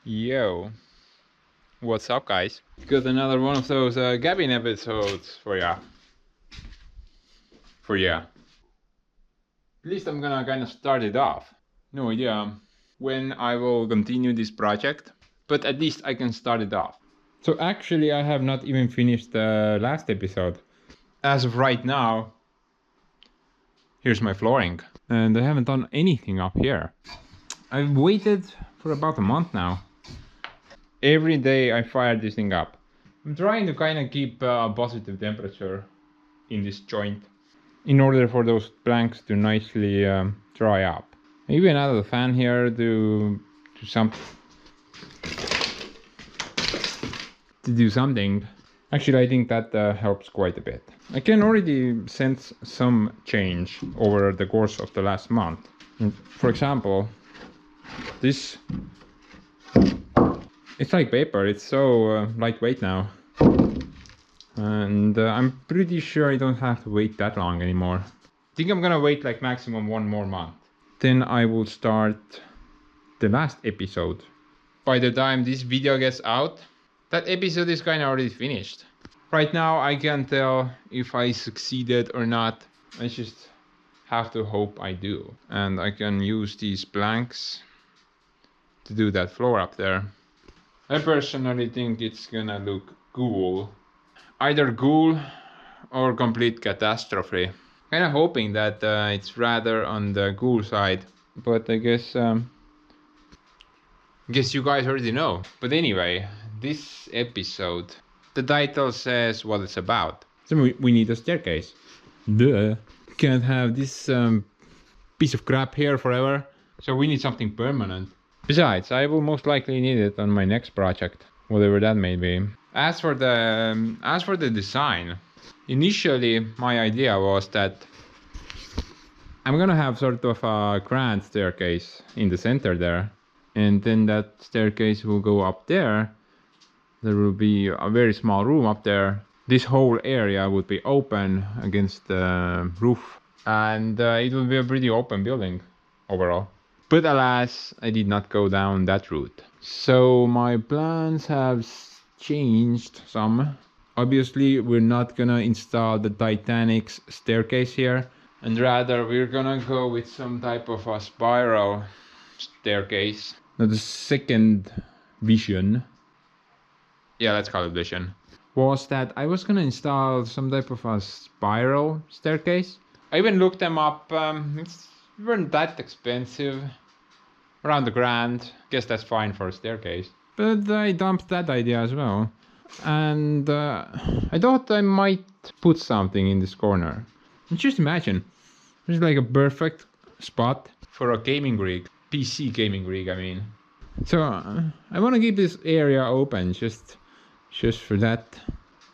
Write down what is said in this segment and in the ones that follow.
Yo, what's up, guys? Got another one of those Gavin episodes for ya. At least I'm gonna kind of start it off. No idea when I will continue this project, but at least I can start it off. So actually I have not even finished the last episode. As of right now, here's my flooring. And I haven't done anything up here. I've waited for about a month now. Every day I fire this thing up. I'm trying to kind of keep a positive temperature in this joint in order for those planks to nicely dry up. I even added a fan here to do something. Actually, I think that helps quite a bit. I can already sense some change over the course of the last month. For example, this, it's like paper. It's so lightweight now. And I'm pretty sure I don't have to wait that long anymore. I think I'm gonna wait like maximum 1 more month. Then I will start the last episode. By the time this video gets out, that episode is kinda already finished. Right now I can't tell if I succeeded or not. I just have to hope I do. And I can use these planks to do that floor up there. I personally think it's gonna look cool. Either cool or complete catastrophe. Kinda hoping that it's rather on the cool side. But I guess you guys already know. But anyway, this episode, the title says what it's about. So we need a staircase. Duh. Can't have this piece of crap here forever. So we need something permanent. Besides, I will most likely need it on my next project, whatever that may be. As for the design, initially my idea was that I'm gonna have sort of a grand staircase in the center there, and then that staircase will go up there. There will be a very small room up there. This whole area would be open against the roof, and it will be a pretty open building overall. But alas, I did not go down that route. So my plans have changed some. Obviously, we're not gonna install the Titanic's staircase here, and rather we're gonna go with some type of a spiral staircase. Now the second vision, yeah, let's call it vision, was that I was gonna install some type of a spiral staircase. I even looked them up. It weren't that expensive. Around the grand. Guess that's fine for a staircase. But I dumped that idea as well. And I thought I might put something in this corner. And just imagine, there's like a perfect spot for a gaming rig. PC gaming rig, I mean. So I want to keep this area open just for that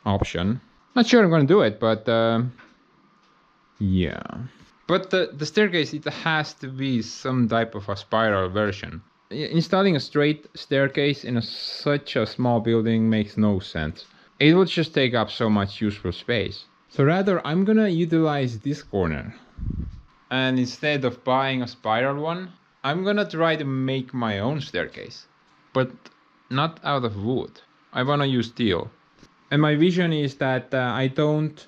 option. Not sure I'm gonna do it, but yeah. But the staircase, it has to be some type of a spiral version. Installing a straight staircase in such a small building makes no sense. It would just take up so much useful space. So rather, I'm gonna utilize this corner. And instead of buying a spiral one, I'm gonna try to make my own staircase. But not out of wood. I wanna use steel. And my vision is that I don't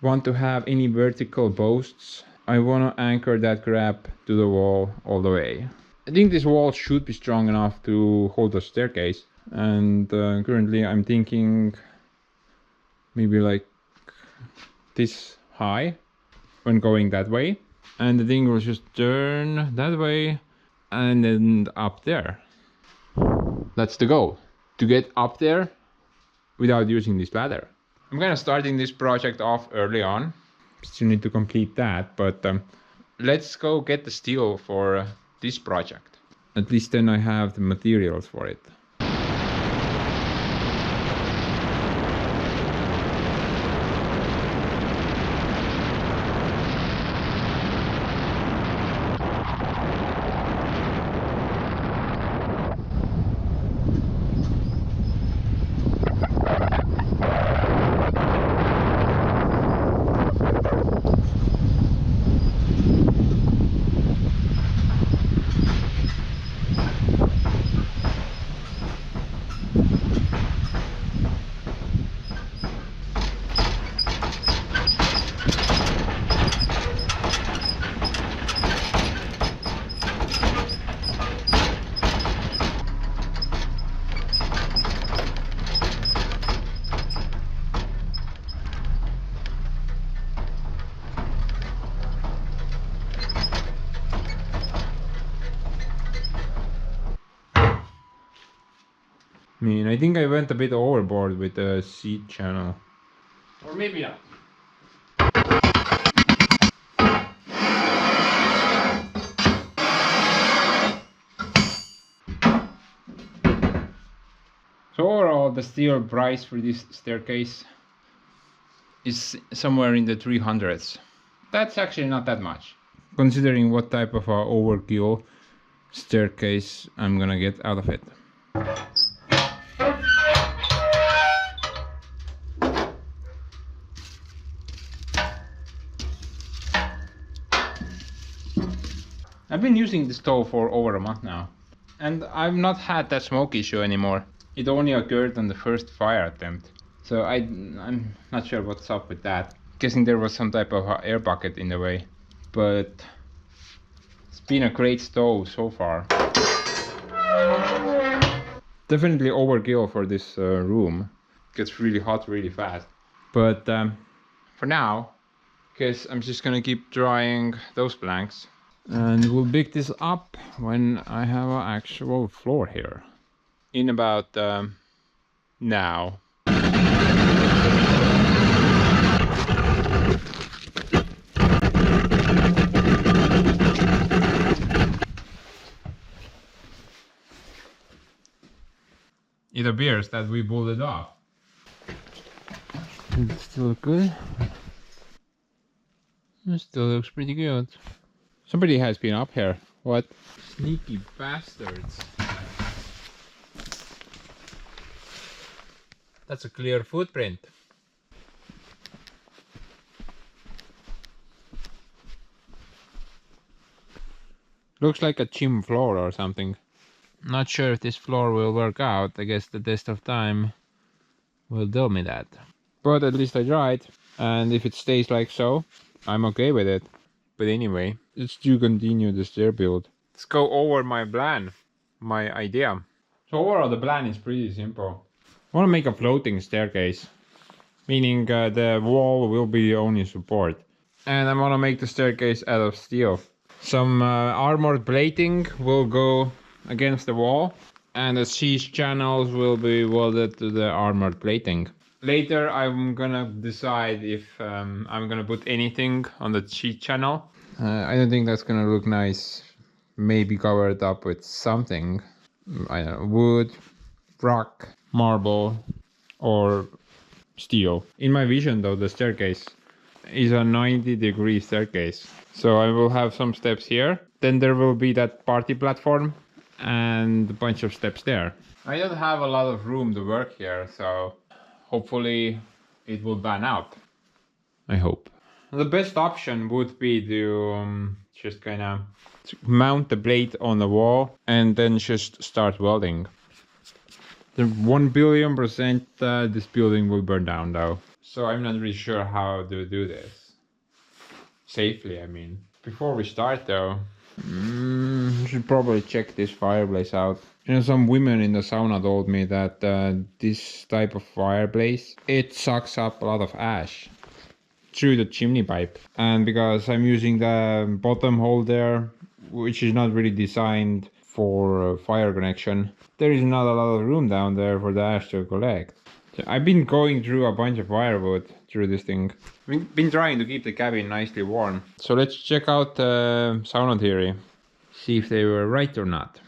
want to have any vertical posts. I want to anchor that crap to the wall all the way. I think this wall should be strong enough to hold the staircase. And currently I'm thinking maybe like this high when going that way. And the thing will just turn that way and then up there. That's the goal. To get up there without using this ladder. I'm kind of starting this project off early on. Still need to complete that, but let's go get the steel for this project. At least then I have the materials for it. I mean, I think I went a bit overboard with the seat channel. Or maybe not. So overall, the steel price for this staircase is somewhere in the 300s. That's actually not that much, considering what type of overkill staircase I'm gonna get out of it. I've been using the stove for over a month now, and I've not had that smoke issue anymore. It only occurred on the first fire attempt, so I'm not sure what's up with that. Guessing there was some type of air bucket in the way, but it's been a great stove so far. Definitely overkill for this room. It gets really hot really fast. But for now, because I'm just gonna keep drying those planks. And we'll pick this up when I have an actual floor here. In about now. It appears that we pulled it off. Does it still look good? It still looks pretty good. Somebody has been up here. What? Sneaky bastards. That's a clear footprint. Looks like a gym floor or something. Not sure if this floor will work out. I guess the test of time will tell me that. But at least I tried. And if it stays like so, I'm okay with it. But anyway, let's continue the stair build. Let's go over my plan, my idea. So overall the plan is pretty simple. I want to make a floating staircase, meaning the wall will be the only support. And I want to make the staircase out of steel. Some armored plating will go against the wall, and the sheath channels will be welded to the armored plating. Later I'm gonna decide if I'm gonna put anything on the sheath channel. I don't think that's gonna look nice. Maybe cover it up with something. I don't know, wood, rock, marble, or steel. In my vision though, the staircase is a 90-degree staircase. So I will have some steps here. Then there will be that party platform and a bunch of steps there. I don't have a lot of room to work here, so hopefully it will pan out. I hope. The best option would be to just kind of mount the plate on the wall and then just start welding. The 1,000,000,000% this building will burn down though. So I'm not really sure how to do this. Safely, I mean. Before we start though, we should probably check this fireplace out. You know, some women in the sauna told me that this type of fireplace, it sucks up a lot of ash through the chimney pipe. And because I'm using the bottom hole there, which is not really designed for fire connection, there is not a lot of room down there for the ash to collect. I've been going through a bunch of firewood through this thing. Been trying to keep the cabin nicely warm. So let's check out sauna theory. See if they were right or not.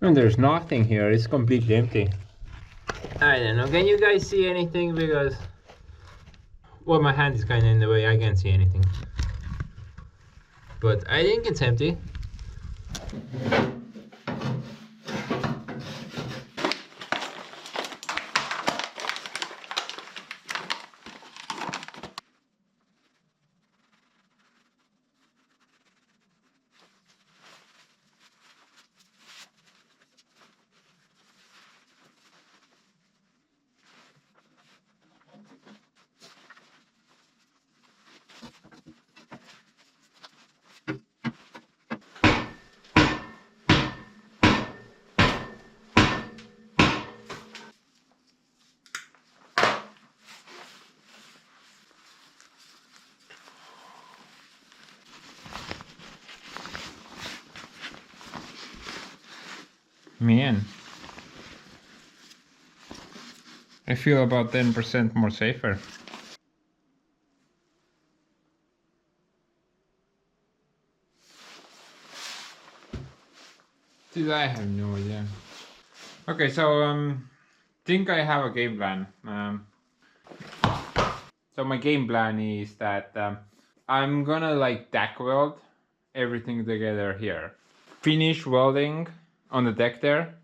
And there's nothing here, it's completely empty. I don't know, can you guys see anything? Because, well, my hand is kind of in the way, I can't see anything. But I think it's empty. Man, I feel about 10% more safer. Dude, I have no idea. Okay, so think I have a game plan. So my game plan is that I'm gonna like tack weld everything together here. Finish welding on the deck there,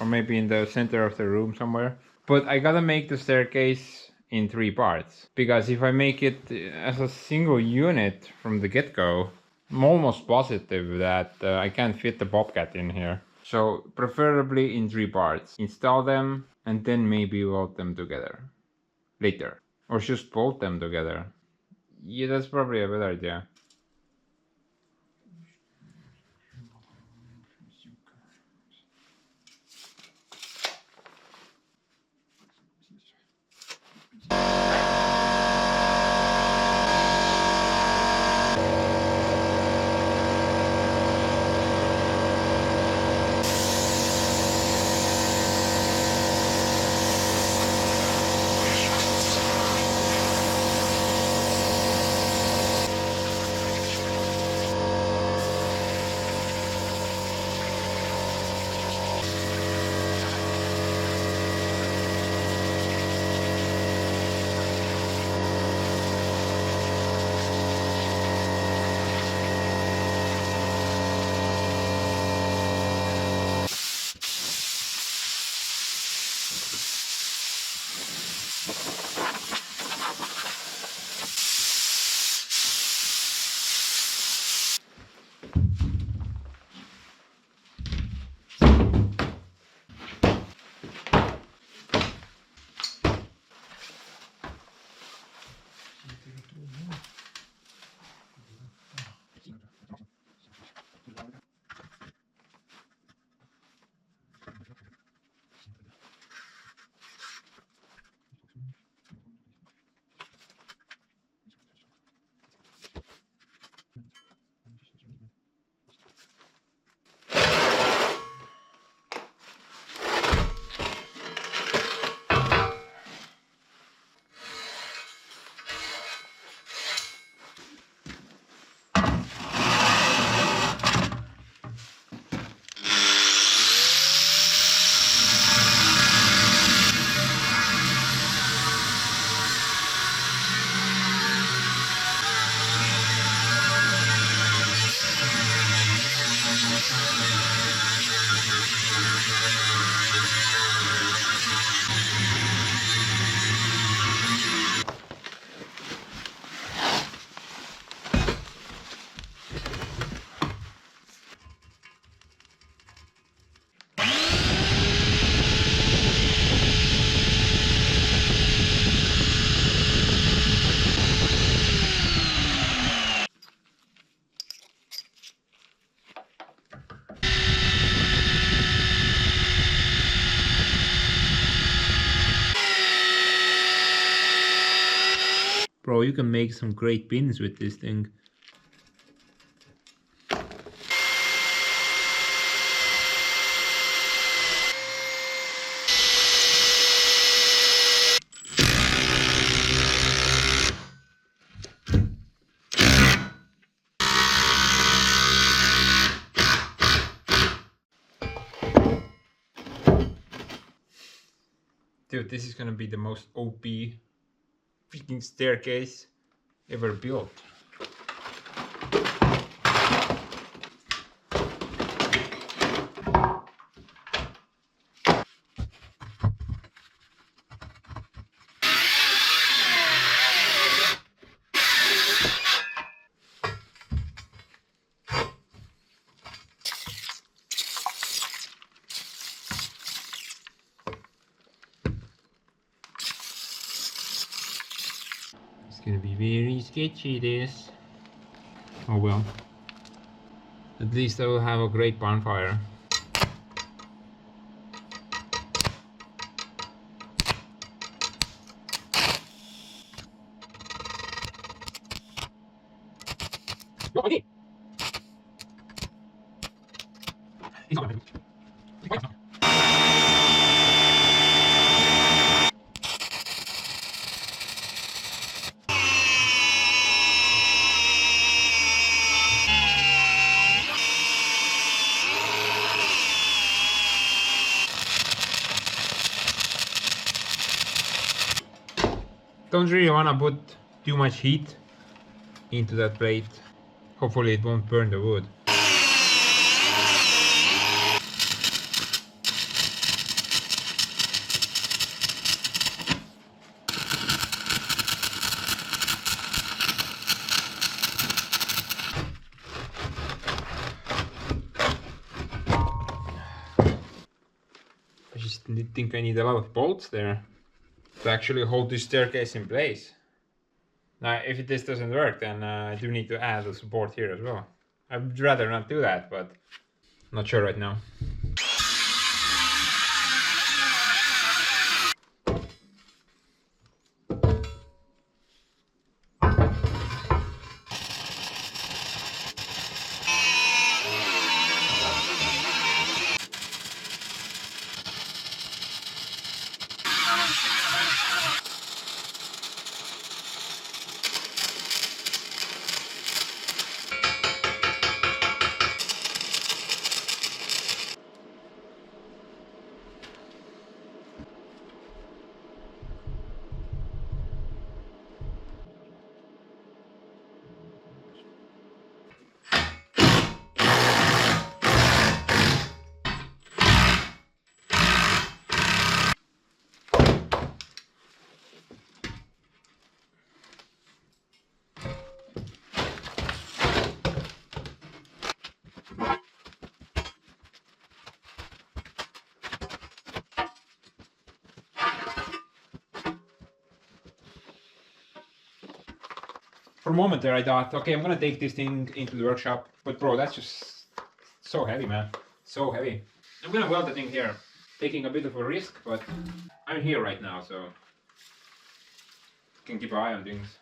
or maybe in the center of the room somewhere. But I gotta make the staircase in 3 parts, because if I make it as a single unit from the get-go, I'm almost positive that I can't fit the Bobcat in here. So preferably in 3 parts. Install them and then maybe weld them together later. Or just bolt them together. Yeah, that's probably a better idea. you can make some great pins with this thing. Dude, this is gonna be the most OP freaking staircase ever built. It's gonna be very sketchy, this. Oh well. At least I will have a great bonfire. Okay. Don't really want to put too much heat into that plate. Hopefully it won't burn the wood. I just think I need a lot of bolts there to actually hold this staircase in place. Now, if this doesn't work, then I do need to add a support here as well. I'd rather not do that, but not sure right now. For a moment there I thought, okay, I'm gonna take this thing into the workshop, but bro, that's just so heavy, man. So heavy. I'm gonna weld the thing here. Taking a bit of a risk, but I'm here right now, so can keep an eye on things.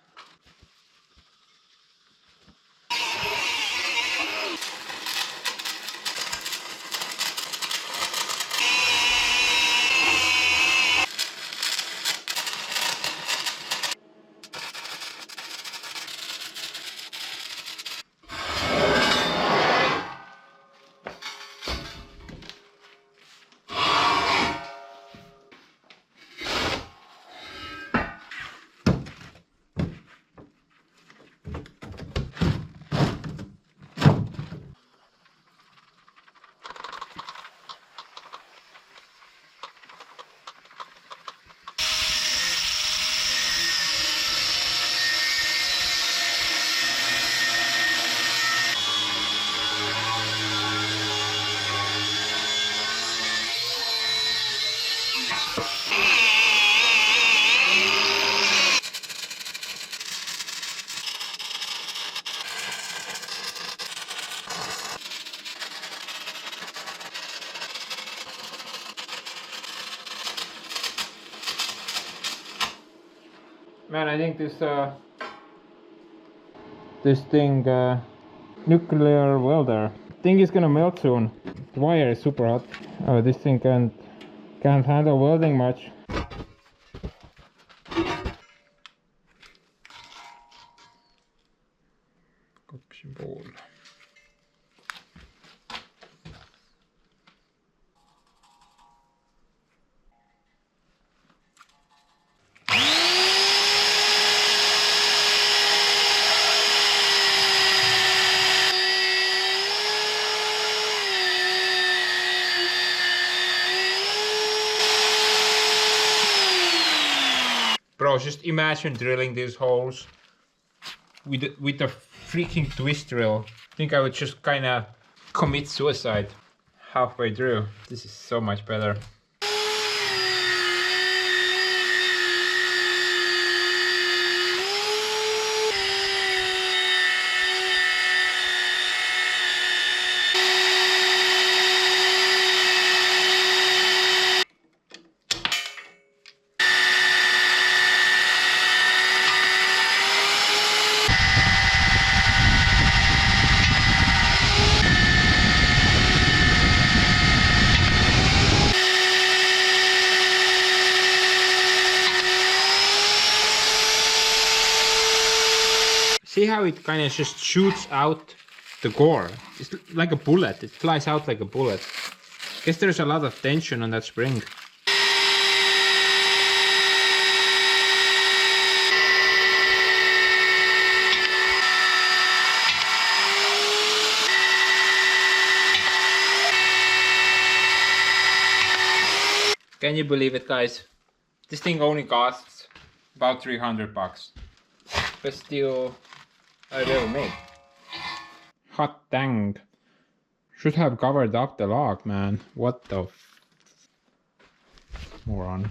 Man, I think this this thing, nuclear welder. Thing is gonna melt soon. The wire is super hot. Oh, this thing can't handle welding much. Bowl. Bro, just imagine drilling these holes with a freaking twist drill. I think I would just kind of commit suicide halfway through. This is so much better. See how it kind of just shoots out the core? It's like a bullet. It flies out like a bullet. Guess there's a lot of tension on that spring. Can you believe it, guys? This thing only costs about 300 bucks. But still a little made. Hot dang. Should have covered up the log, man. What the moron.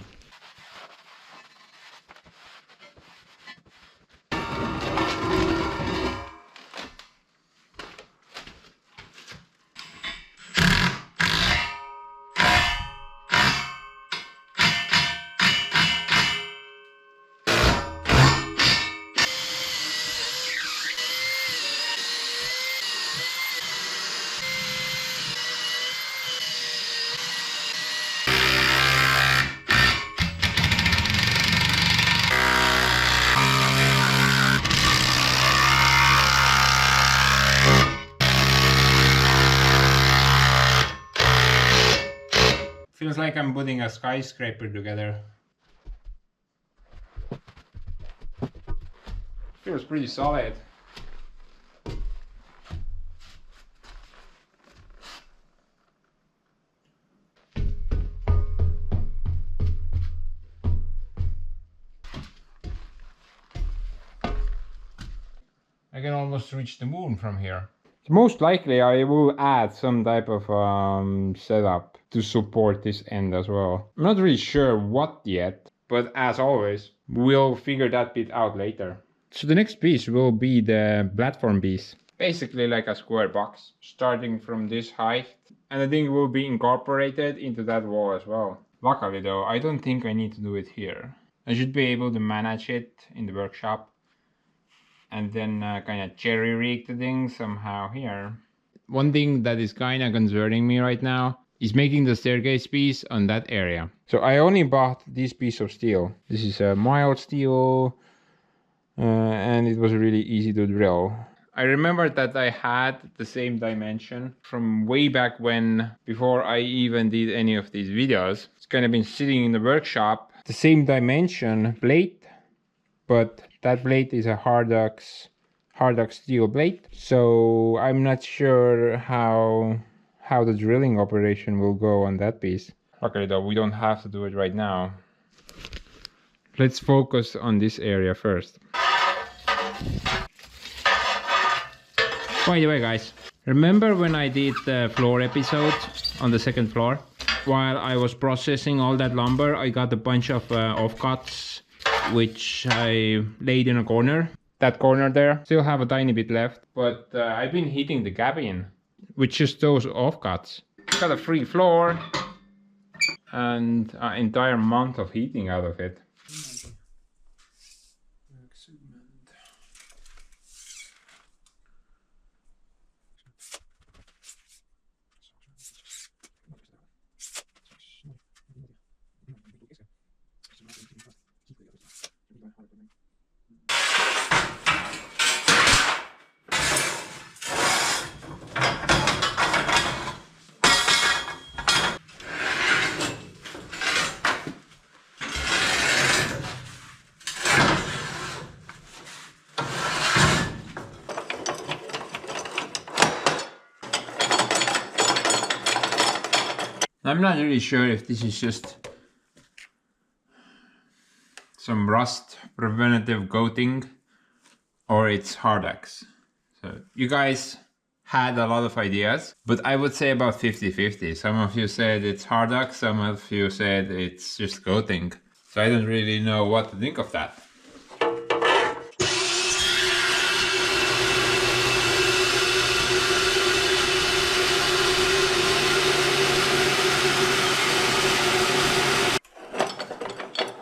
Feels like I'm putting a skyscraper together. Feels pretty solid. I can almost reach the moon from here. Most likely I will add some type of setup to support this end as well. I'm not really sure what yet, but as always, we'll figure that bit out later. So the next piece will be the platform piece. Basically like a square box, starting from this height. And I think it will be incorporated into that wall as well. Luckily though, I don't think I need to do it here. I should be able to manage it in the workshop. And then kind of cherry rig the thing somehow here. One thing that is kind of concerning me right now is making the staircase piece on that area. So I only bought this piece of steel. This is a mild steel and it was really easy to drill. I remember that I had the same dimension from way back when, before I even did any of these videos. It's kind of been sitting in the workshop. The same dimension plate, but that plate is a Hardox steel plate. So I'm not sure how the drilling operation will go on that piece. Okay, though, we don't have to do it right now. Let's focus on this area first. By the way, guys, remember when I did the floor episode on the second floor? While I was processing all that lumber, I got a bunch of offcuts, which I laid in a corner. That corner there, still have a tiny bit left, but I've been heating the cabin with just those offcuts. Got a free floor and an entire month of heating out of it. I'm not really sure if this is just some rust preventative coating or it's Hardex. So you guys had a lot of ideas, but I would say about 50-50. Some of you said it's Hardex, some of you said it's just coating. So I don't really know what to think of that.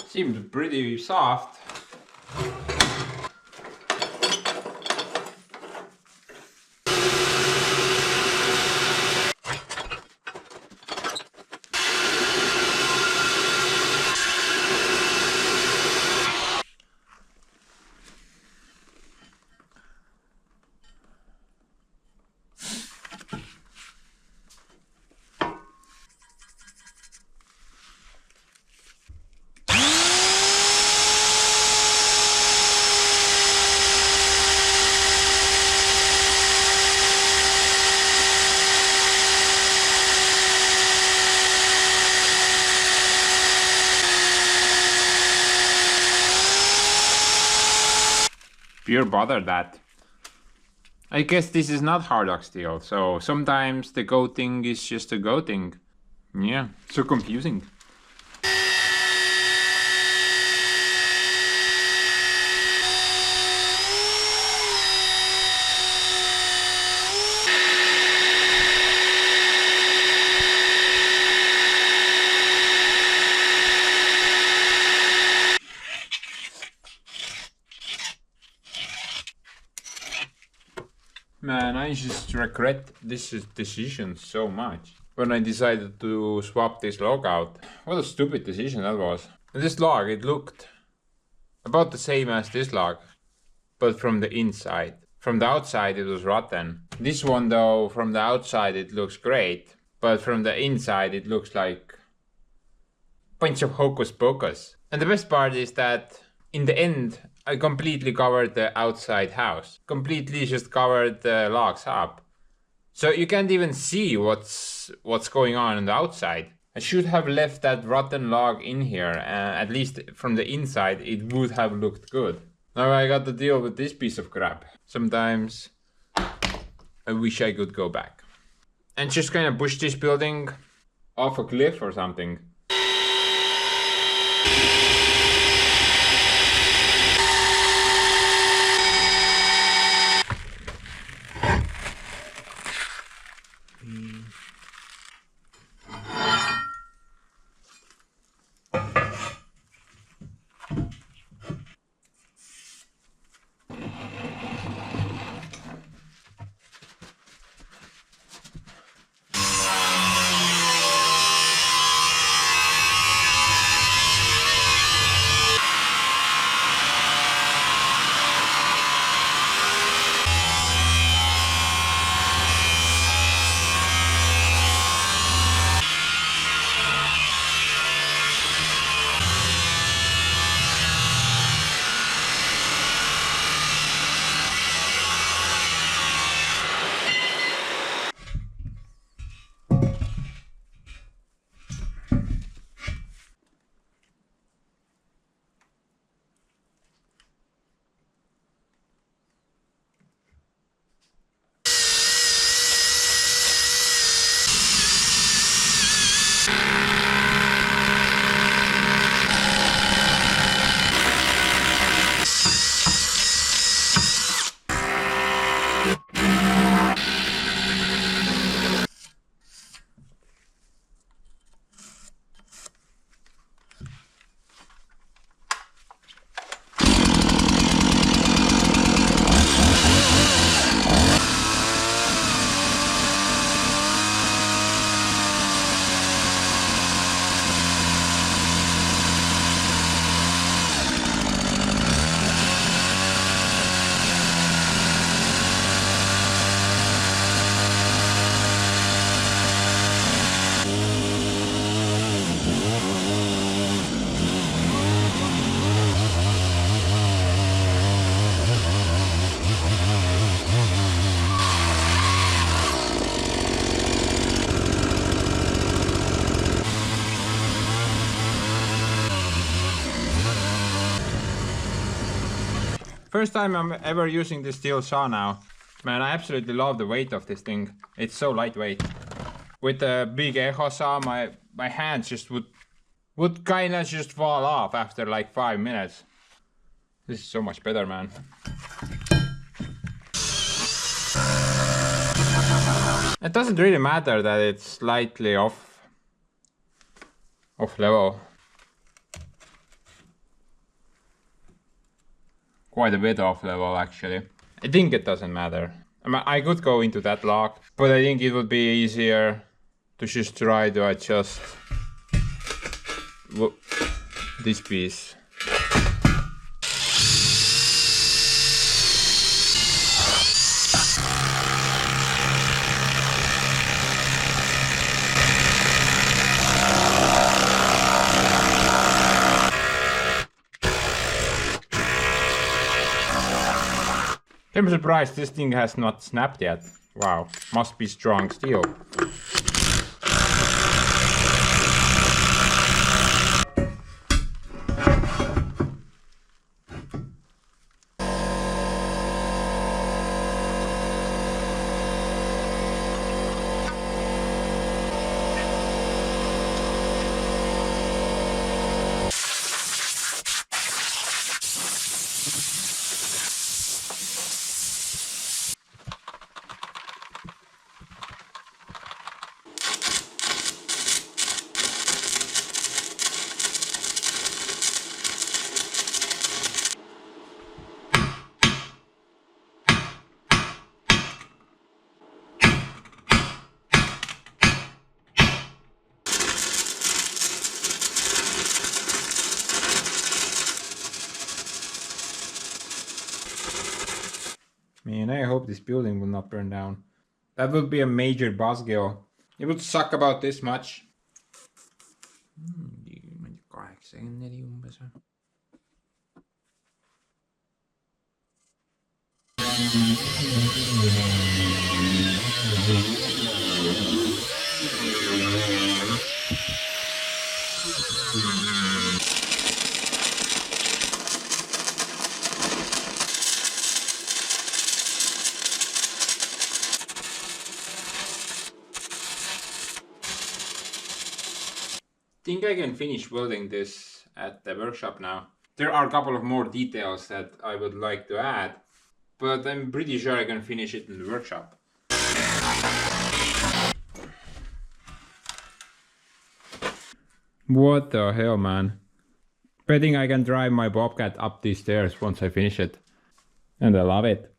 Seems pretty soft. Pure bother that. I guess this is not Hardock steel, so sometimes the coating is just a coating. Yeah, so confusing. Man, I just regret this decision so much. When I decided to swap this log out. What a stupid decision that was. This log, it looked about the same as this log, but from the inside. From the outside it was rotten. This one though, from the outside it looks great, but from the inside it looks like a bunch of hocus pocus. And the best part is that in the end, I completely covered the outside house. Completely just covered the logs up. So you can't even see what's going on the outside. I should have left that rotten log in here, at least from the inside it would have looked good. Now I got to deal with this piece of crap. Sometimes I wish I could go back. And just kind of push this building off a cliff or something. first time I'm ever using this steel saw now. Man, I absolutely love the weight of this thing. It's so lightweight. With the big echo saw, my hands just would kind of just fall off after like 5 minutes. This is so much better, man. It doesn't really matter that it's slightly off level. Quite a bit off level, actually. I think it doesn't matter. I mean, I could go into that lock, but I think it would be easier to just try to adjust this piece. I'm surprised this thing has not snapped yet. Wow, must be strong steel. Man, I hope this building will not burn down. That would be a major boss kill. It would suck about this much. I think I can finish welding this at the workshop now. There are a couple of more details that I would like to add, but I'm pretty sure I can finish it in the workshop. What the hell, man? Betting I can drive my Bobcat up these stairs once I finish it. And I love it.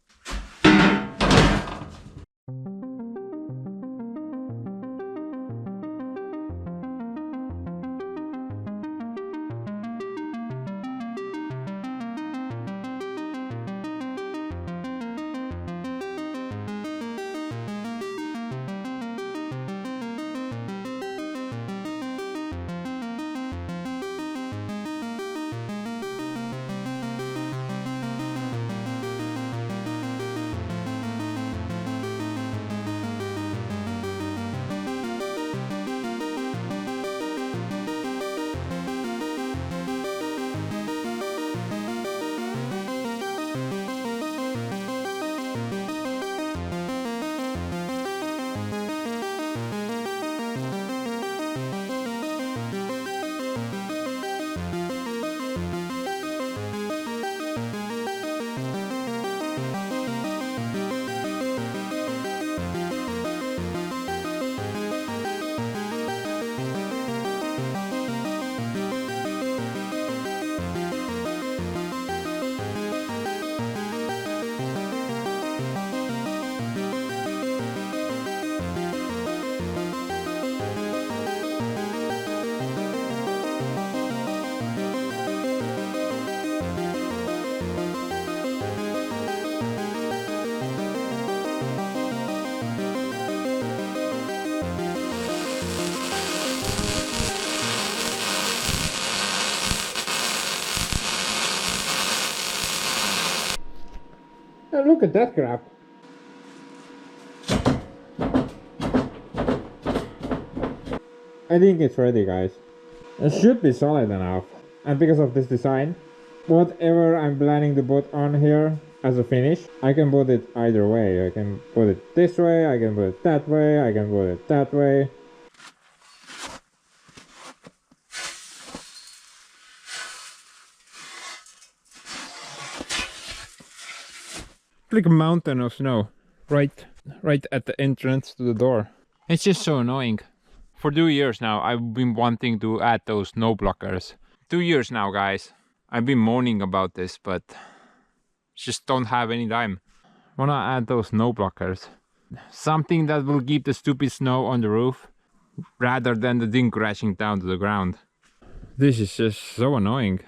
Oh, look at that crap. I think it's ready, guys. It should be solid enough. And because of this design, whatever I'm planning to put on here as a finish, I can put it either way. I can put it this way, I can put it that way, I can put it that way. Like a mountain of snow right at the entrance to the door. It's just so annoying. For 2 years now I've been wanting to add those snow blockers. 2 years now, guys. I've been moaning about this, but just don't have any time. Wanna add those snow blockers. Something that will keep the stupid snow on the roof rather than the thing crashing down to the ground. This is just so annoying.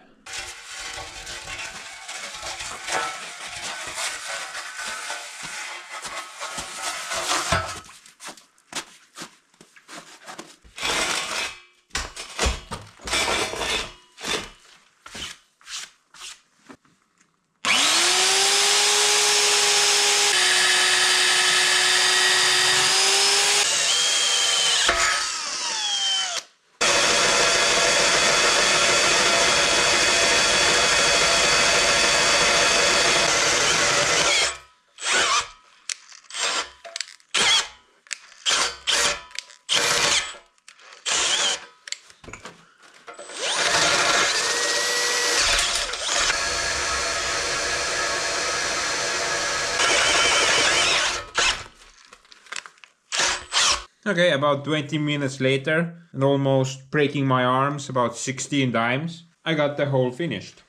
Okay, about 20 minutes later, and almost breaking my arms about 16 times, I got the hole finished.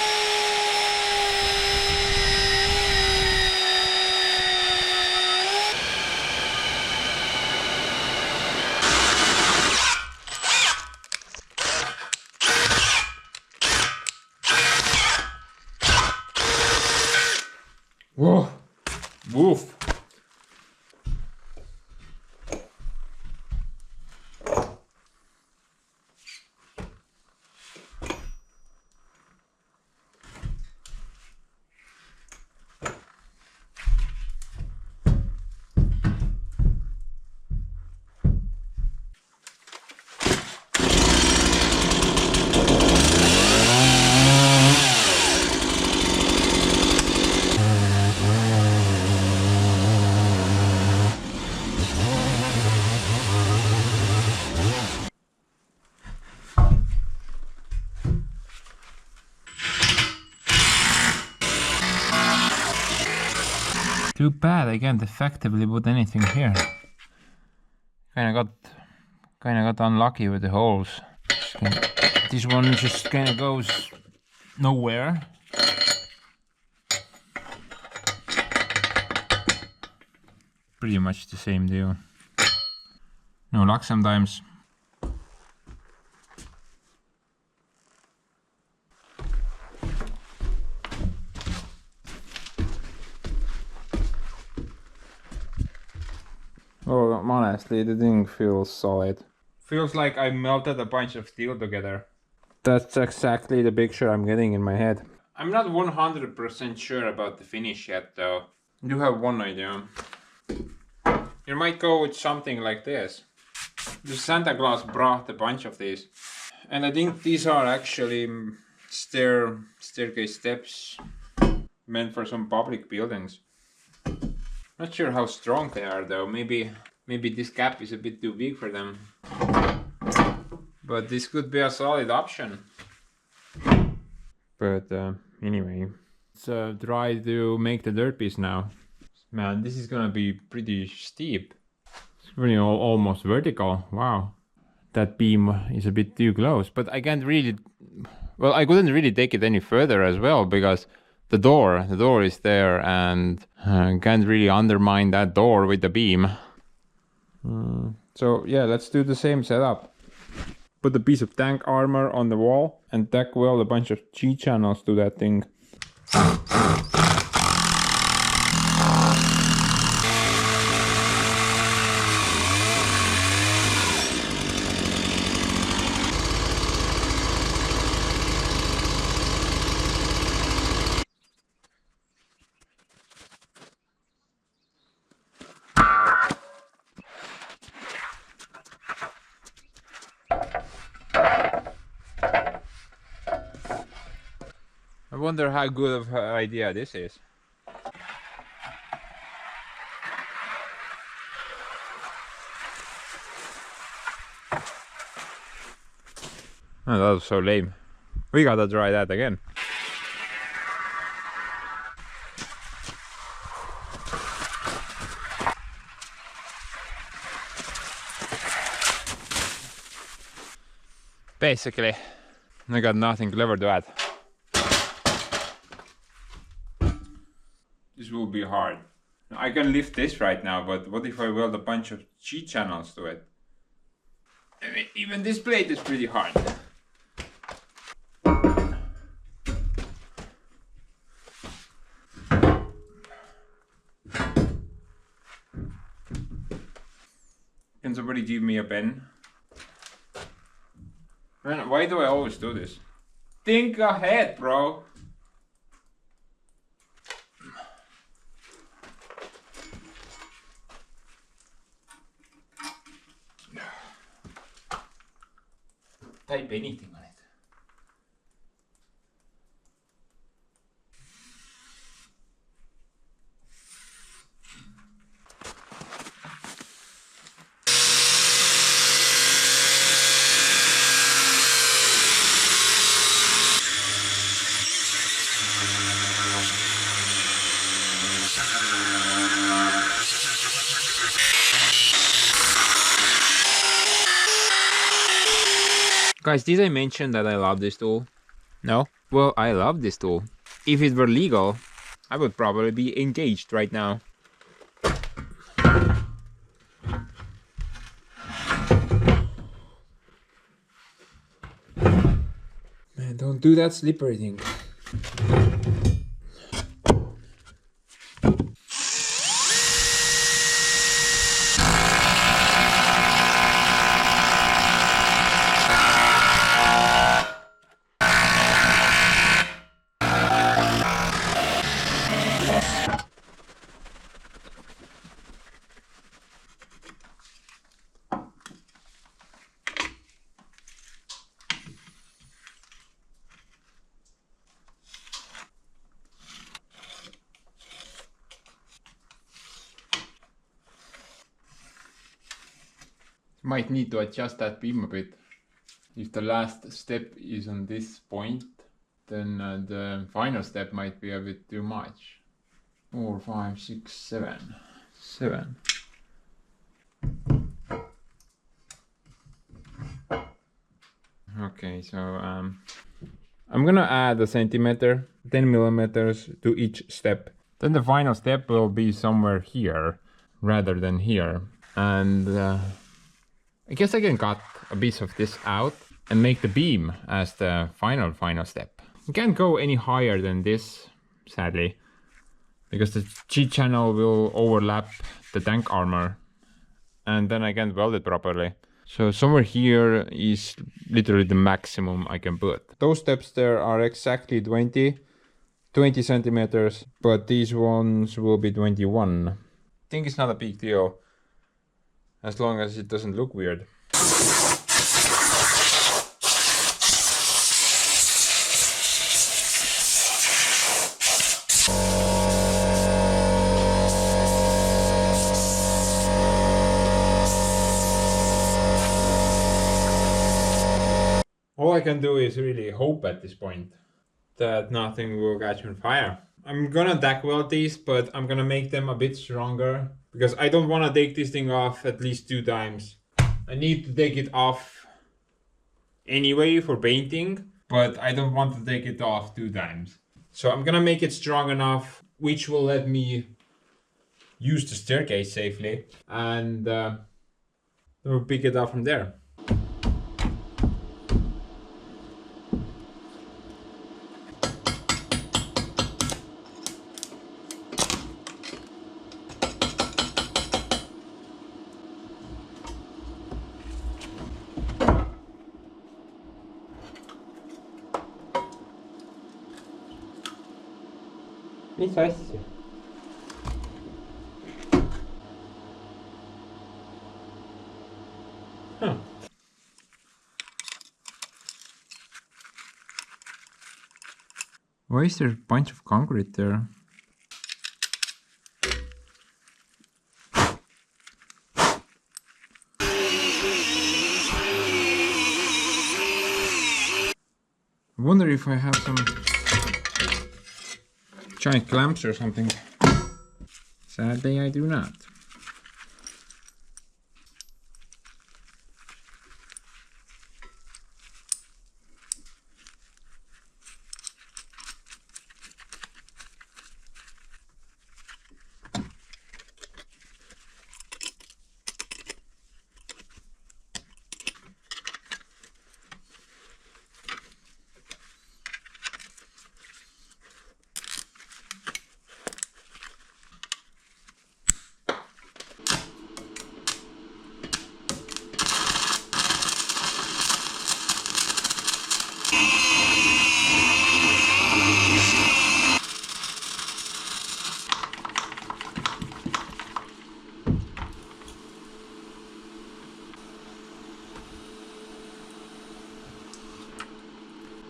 Whoa! Woof! Too bad I can't effectively put anything here. Kinda got unlucky with the holes. This one just kinda goes nowhere. Pretty much the same deal. No luck sometimes. Oh, honestly, the thing feels solid. Feels like I melted a bunch of steel together. That's exactly the picture I'm getting in my head. I'm not 100% sure about the finish yet, though. I do have one idea. You might go with something like this. The Santa Claus brought a bunch of these. And I think these are actually staircase steps meant for some public buildings. Not sure how strong they are though. Maybe this gap is a bit too big for them. But this could be a solid option. But anyway, let's try to make the dirt piece now. Man, this is gonna be pretty steep. It's really almost vertical. Wow. That beam is a bit too close. But I can't really... Well, I couldn't really take it any further as well because the door is there and can't really undermine that door with the beam. So yeah, let's do the same setup. Put a piece of tank armor on the wall and tack weld a bunch of G-channels to that thing. wonder how good of an idea this is. Oh, that was so lame. We gotta try that again. Basically, I got nothing clever to add. This will be hard. I can lift this right now, but what if I weld a bunch of G channels to it? I mean, even this plate is pretty hard. Can somebody give me a pen? Man, why do I always do this? Think ahead, bro. Type anything on it. Guys, did I mention that I love this tool? No? Well, I love this tool. If it were legal, I would probably be engaged right now. Man, don't do that slippery thing. Might need to adjust that beam a bit. If the last step is on this point, then the final step might be a bit too much. 4, 5, 6, 7. 7. Okay, so I'm gonna add a centimeter, 10 millimeters to each step. Then the final step will be somewhere here rather than here. And I guess I can cut a piece of this out and make the beam as the final step. You can't go any higher than this, sadly, because the G channel will overlap the tank armor and then I can't weld it properly. So somewhere here is literally the maximum I can put. Those steps there are exactly 20 centimeters, but these ones will be 21. I think it's not a big deal, as long as it doesn't look weird. All I can do is really hope at this point that nothing will catch on fire. I'm gonna tack weld these, but I'm gonna make them a bit stronger because I don't want to take this thing off at least 2 times. I need to take it off anyway for painting, but I don't want to take it off 2 times. So I'm gonna make it strong enough, which will let me use the staircase safely, and we'll pick it up from there. Mis asja? Huh. Why is there a bunch of concrete there? I wonder if I have some giant clamps or something. Sadly, I do not.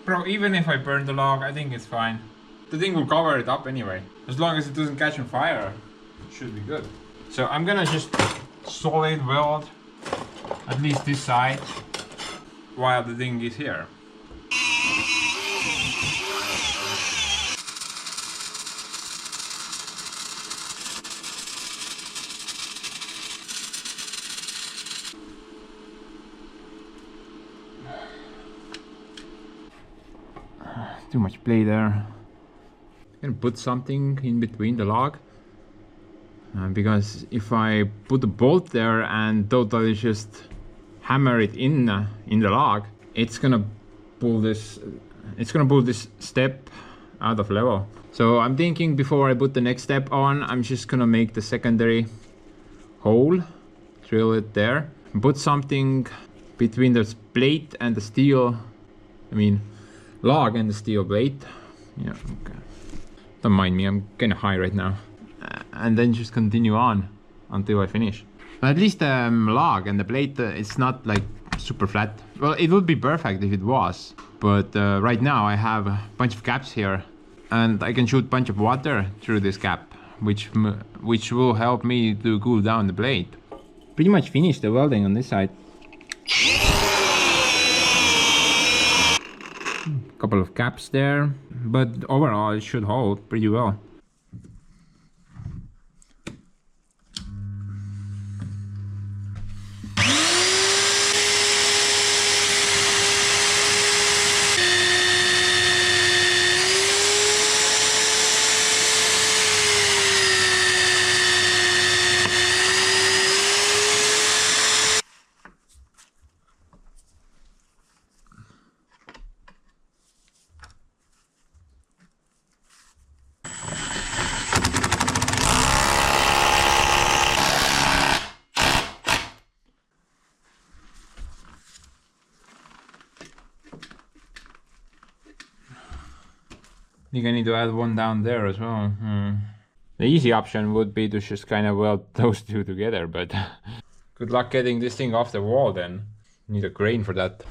Bro, even if I burn the log, I think it's fine. The thing will cover it up anyway. As long as it doesn't catch on fire, it should be good. So I'm gonna just solid weld at least this side while the thing is here. Too much play there. I'm gonna put something in between the log because if I put a bolt there and totally just hammer it in the log, it's gonna pull this. It's gonna pull this step out of level. So I'm thinking before I put the next step on, I'm just gonna make the secondary hole, drill it there, and put something between the plate and the steel. I mean, log and the steel plate. Yeah, okay. Don't mind me, I'm kinda high right now. And then just continue on until I finish. But at least the log and the plate, it's not like super flat. Well, it would be perfect if it was. But right now I have a bunch of gaps here. And I can shoot a bunch of water through this gap, which will help me to cool down the plate. Pretty much finished the welding on this side. Couple of gaps there, but overall it should hold pretty well. I think I need to add one down there as well. The easy option would be to just kind of weld those two together, but good luck getting this thing off the wall then. Need a crane for that.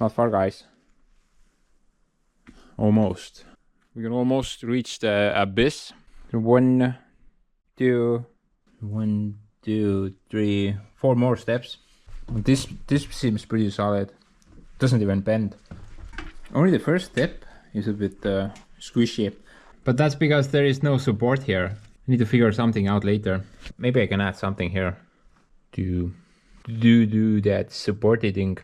Not far, guys. Almost. We can almost reach the abyss. 1, 2, 1, 2, 3, 4 more steps. This seems pretty solid. Doesn't even bend. Only the first step is a bit squishy, but that's because there is no support here. need to figure something out later. Maybe I can add something here to do that supporting.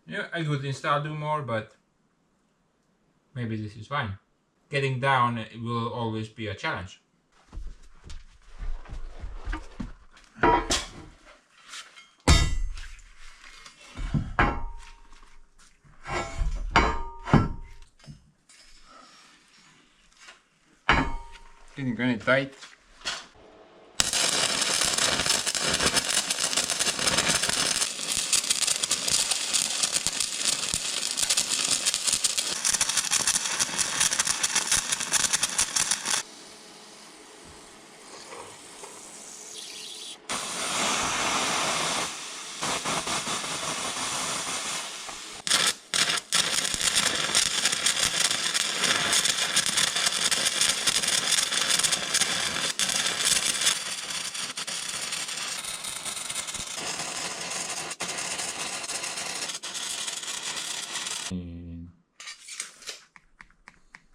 Yeah, I could install do more, but maybe this is fine. Getting down will always be a challenge. Getting kind of tight.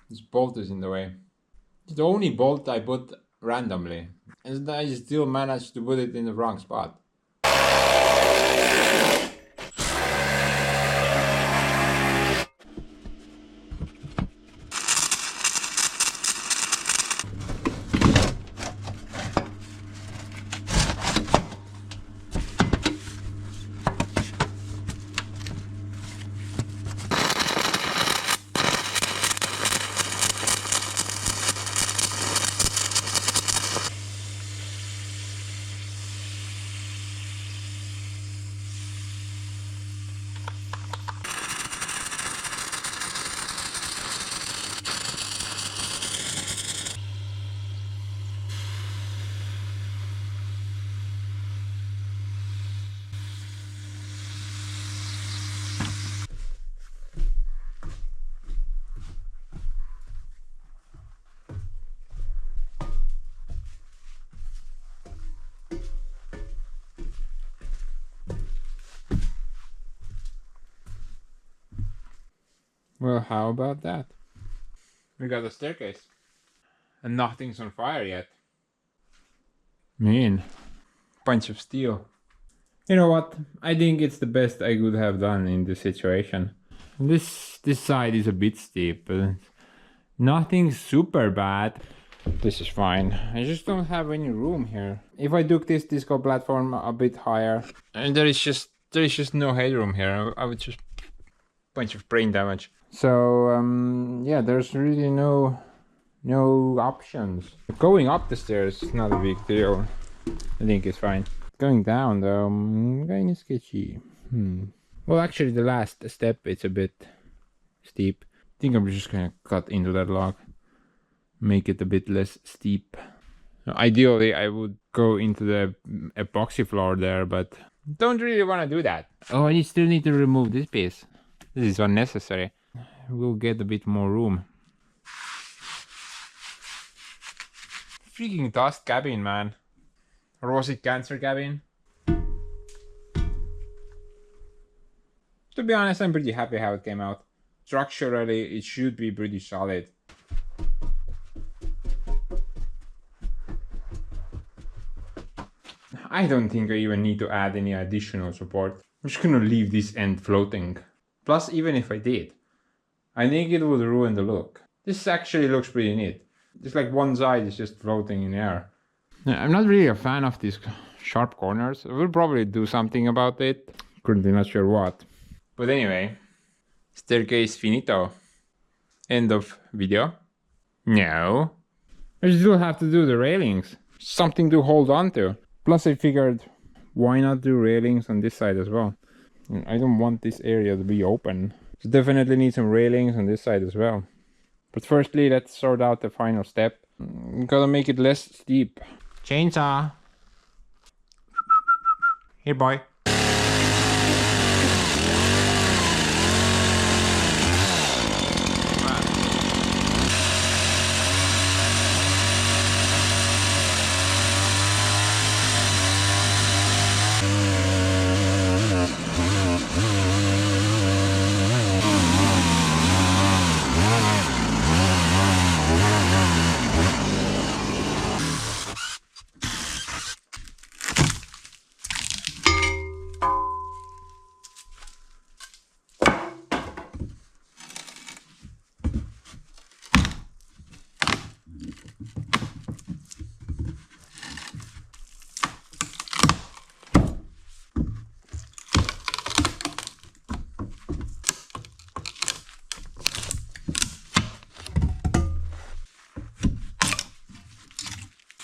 This bolt is in the way. It's the only bolt I put randomly, and I still managed to put it in the wrong spot. Well, how about that? We got a staircase. And nothing's on fire yet. Man, bunch of steel. You know what? I think it's the best I could have done in this situation. This side is a bit steep, but nothing super bad. This is fine. I just don't have any room here. If I took this disco platform a bit higher, and there is just no headroom here, I would just bunch of brain damage. So yeah, there's really no options. Going up the stairs is not a big deal. I think it's fine. Going down though, kind of sketchy. Well, actually the last step it's a bit steep. I think I'm just gonna cut into that log, make it a bit less steep. Ideally I would go into the epoxy floor there, but don't really want to do that. Oh, I still need to remove this piece. This is unnecessary. We'll get a bit more room. Freaking dust cabin, man. Or was it cancer cabin? To be honest, I'm pretty happy how it came out. Structurally, it should be pretty solid. I don't think I even need to add any additional support. I'm just gonna leave this end floating. Plus, even if I did, I think it would ruin the look. This actually looks pretty neat. It's like one side is just floating in air. I'm not really a fan of these sharp corners. I will probably do something about it. Currently not sure what. But anyway, staircase finito. End of video. No. I still have to do the railings. Something to hold on to. Plus I figured, why not do railings on this side as well? I don't want this area to be open. So definitely need some railings on this side as well. But firstly, let's sort out the final step. Gotta make it less steep. Chainsaw. Here, boy.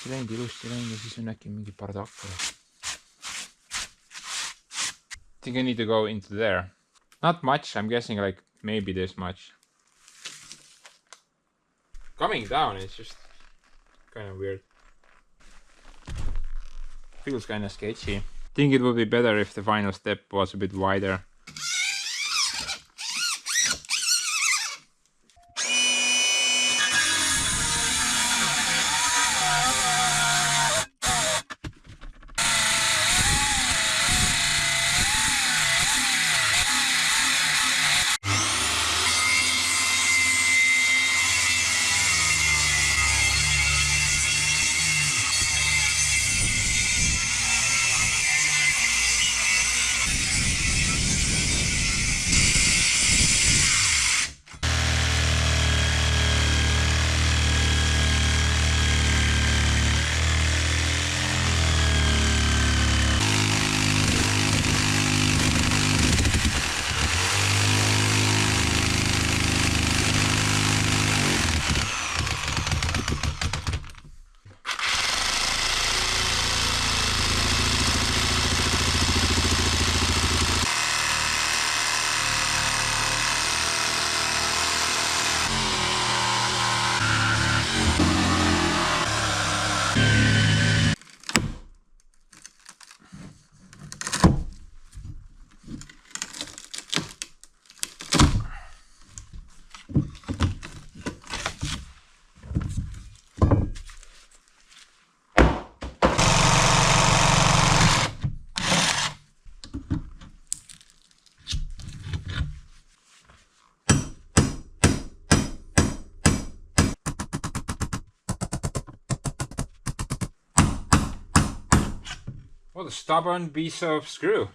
ilusti läinud ja siis on äkki mingi bardakk. I think I need to go into there. Not much, I'm guessing like maybe this much. Coming down is just kind of weird. Feels kind of sketchy. Think it would be better if the final step was a bit wider. What a stubborn piece of screw.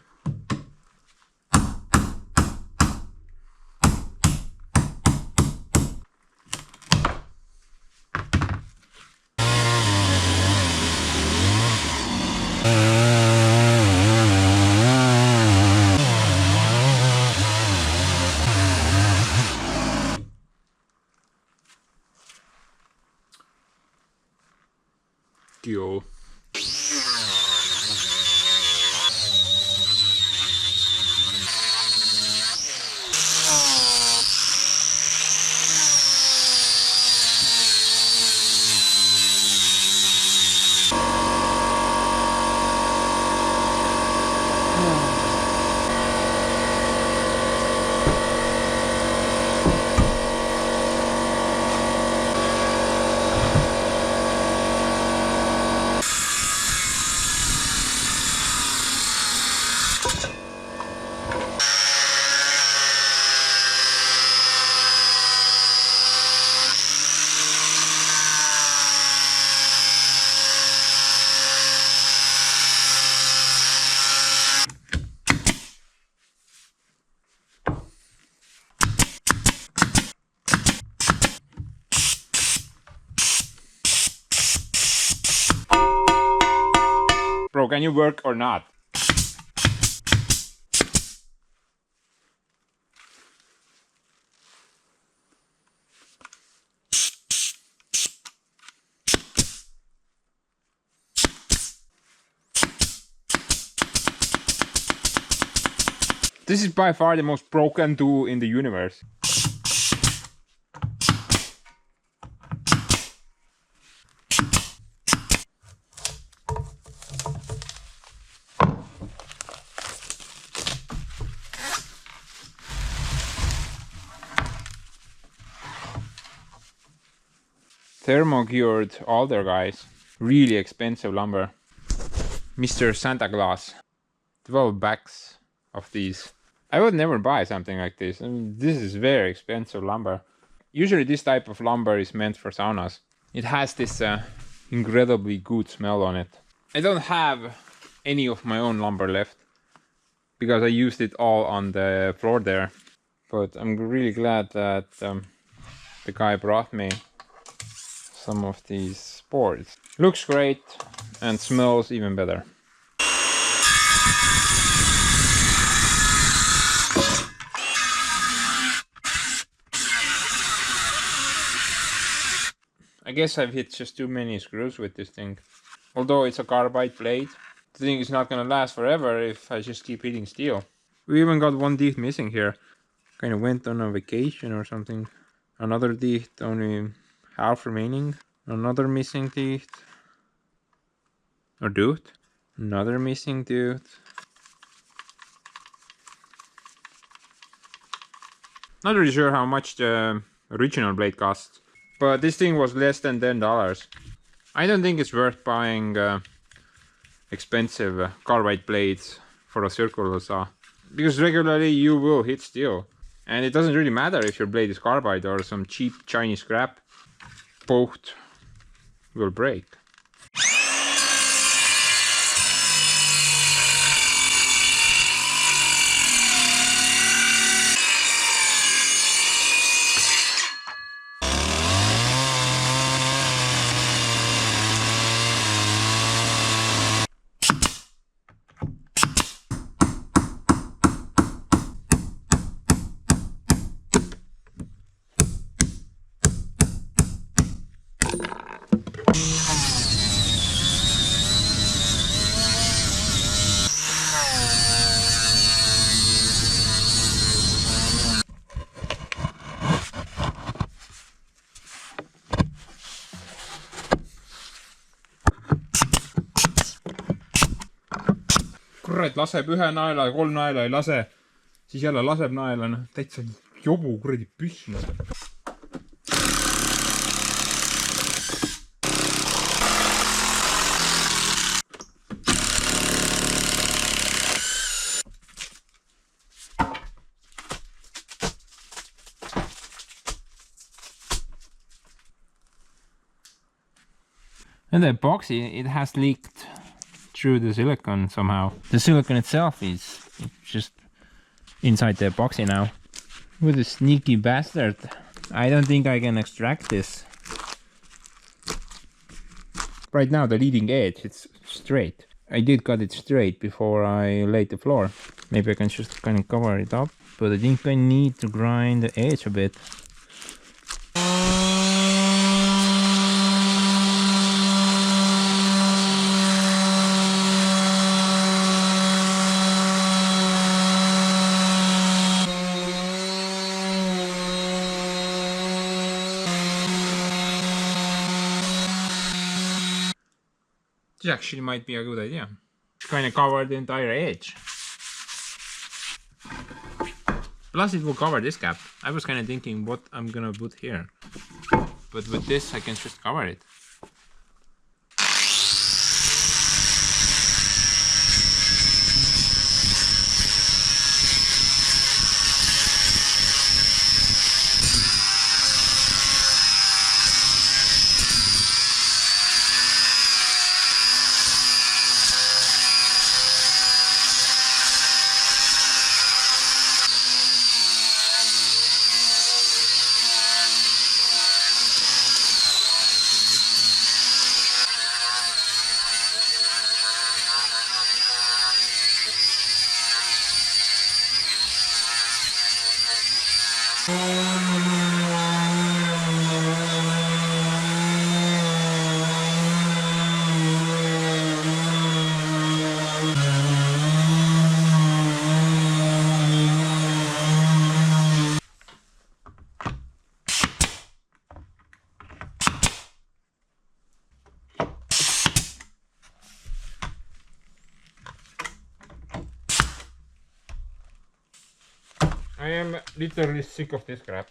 Cool. Bro, can you work or not? This is by far the most broken tool in the universe. Thermo-cured alder, guys. Really expensive lumber. Mr. Santa Claus. 12 bags of these. I would never buy something like this. I mean, this is very expensive lumber. Usually this type of lumber is meant for saunas. It has this incredibly good smell on it. I don't have any of my own lumber left because I used it all on the floor there. But I'm really glad that the guy brought me some of these boards. Looks great and smells even better. I guess I've hit just too many screws with this thing. Although it's a carbide blade, the thing is not gonna last forever if I just keep hitting steel. We even got one teeth missing here. Kind of went on a vacation or something. Another teeth, only half remaining. Another missing teeth. Or tooth. Another missing tooth. Not really sure how much the original blade costs, but this thing was less than $10. I don't think it's worth buying expensive carbide blades for a circular saw, because regularly you will hit steel, and it doesn't really matter if your blade is carbide or some cheap Chinese scrap, both will break. Kurat, laseb ühe naela ja 3 naela ei lase, siis jälle laseb naela, noh, täitsa jobu kuradi püss. And the epoxy, it has leaked through the silicone somehow. The silicone itself is just inside the epoxy now. What a sneaky bastard. I don't think I can extract this. Right now the leading edge, it's straight. I did cut it straight before I laid the floor. Maybe I can just kind of cover it up, but I think I need to grind the edge a bit. This actually might be a good idea. Kind of cover the entire edge. Plus it will cover this gap. I was kind of thinking what I'm gonna put here. But with this I can just cover it. I am literally sick of this crap.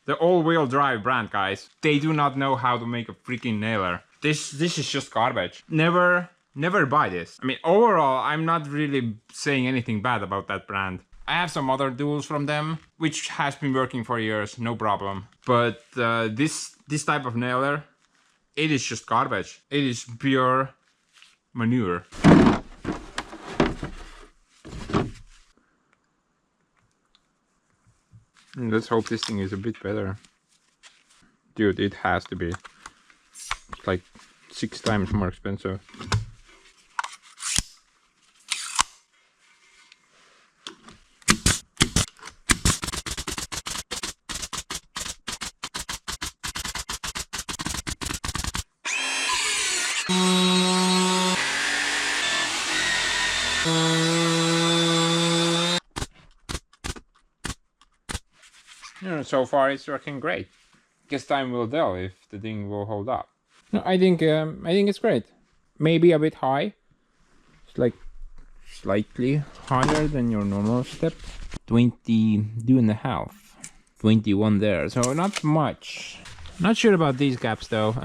The all-wheel drive brand, guys, they do not know how to make a freaking nailer. This is just garbage. Never buy this. I mean, overall, I'm not really saying anything bad about that brand. I have some other tools from them, which has been working for years, no problem. But this type of nailer, it is just garbage. It is pure manure. Let's hope this thing is a bit better. Dude, it has to be. It's like 6 times more expensive. So far it's working great. Guess time will tell if the thing will hold up. No, I think it's great. Maybe a bit high. It's like slightly higher than your normal step. 22.5. 21 there, so not much. Not sure about these gaps though.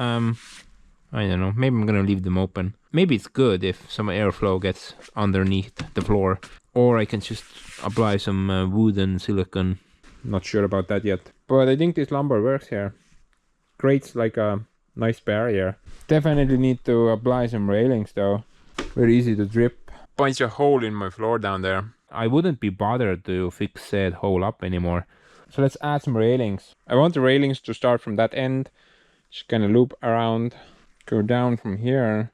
I don't know, maybe I'm gonna leave them open. Maybe it's good if some airflow gets underneath the floor. Or I can just apply some wood and silicone. Not sure about that yet. But I think this lumber works here. Creates like a nice barrier. Definitely need to apply some railings though. Very easy to drip. Punch a hole in my floor down there. I wouldn't be bothered to fix that hole up anymore. So let's add some railings. I want the railings to start from that end. Just gonna loop around. Go down from here.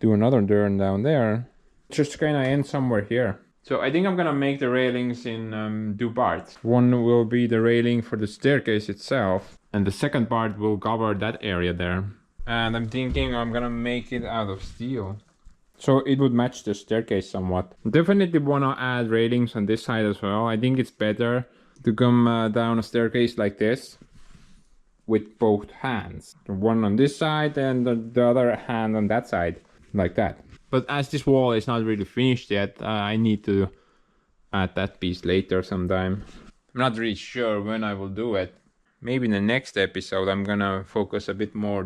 Do another turn down there. Just gonna end somewhere here. So I think I'm gonna make the railings in 2 parts. One will be the railing for the staircase itself. And the second part will cover that area there. And I'm thinking I'm gonna make it out of steel. So it would match the staircase somewhat. Definitely wanna add railings on this side as well. I think it's better to come down a staircase like this with both hands. The one on this side and the other hand on that side. Like that. But as this wall is not really finished yet, I need to add that piece later sometime. I'm not really sure when I will do it. Maybe in the next episode I'm gonna focus a bit more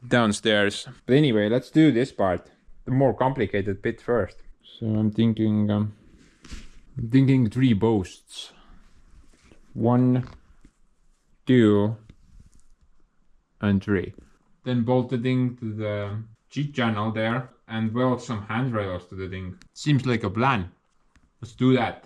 downstairs. But anyway, let's do this part, the more complicated bit first. So I'm thinking 3 posts. 1, 2, and 3. Then bolt the thing to the G channel there and weld some handrails to the thing. Seems like a plan. Let's do that.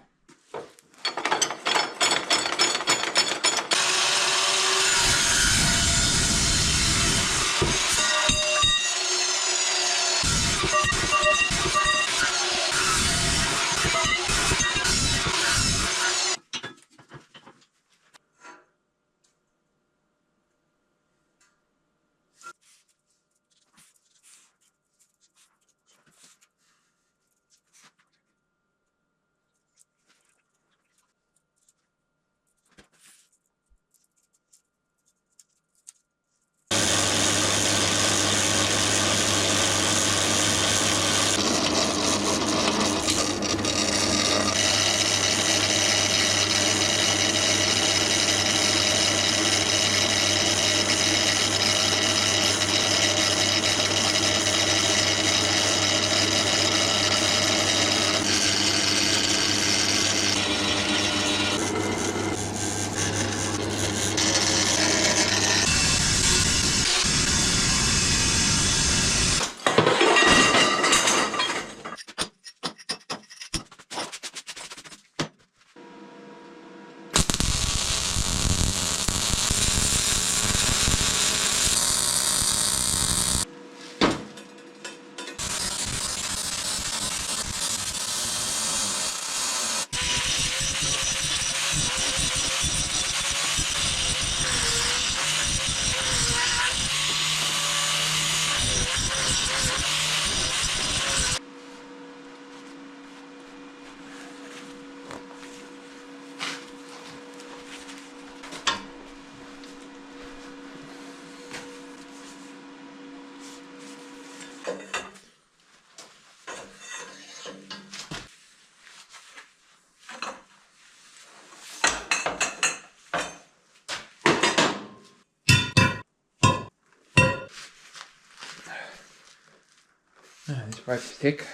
This pipe is thick.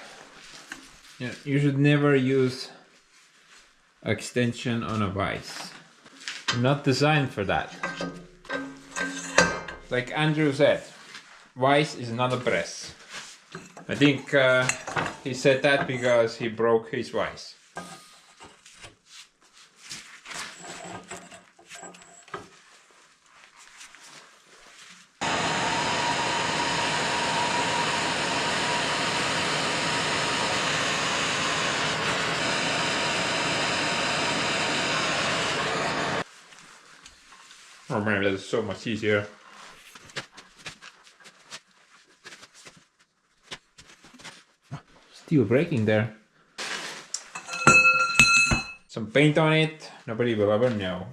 Yeah, you should never use extension on a vise. Not designed for that. Like Andrew said, vise is not a press. I think he said that because he broke his vise. Oh man, that is so much easier. Steel breaking there. Some paint on it, nobody will ever know.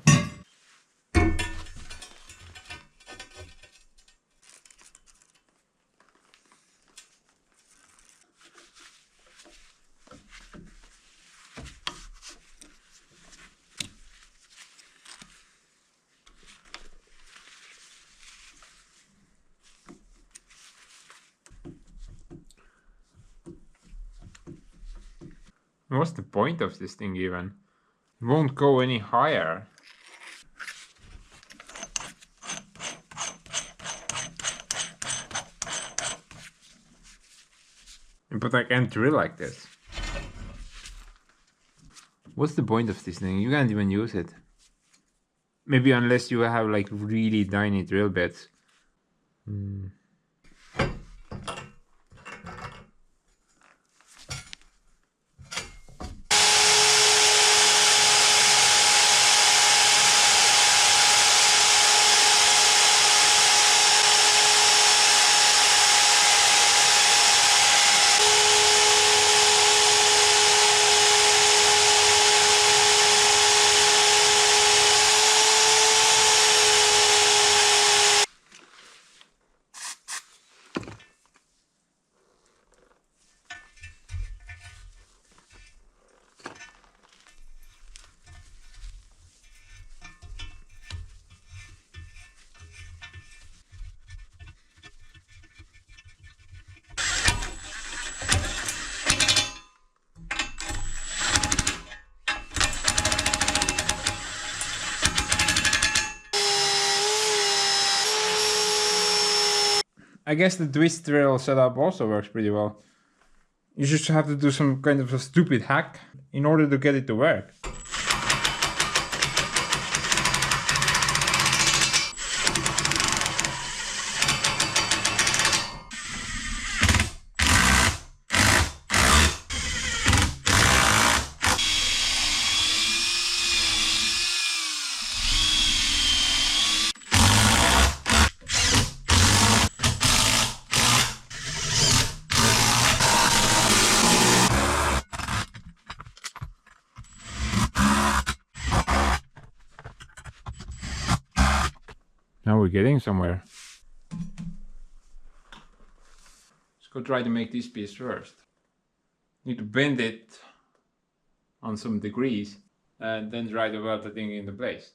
What's the point of this thing even? It won't go any higher. But I can't drill like this. What's the point of this thing? You can't even use it. Maybe unless you have like really tiny drill bits. I guess the twist drill setup also works pretty well. You just have to do some kind of a stupid hack in order to get it to work. Now we're getting somewhere. Let's go try to make this piece first. Need to bend it on some degrees and then try to weld the thing into place.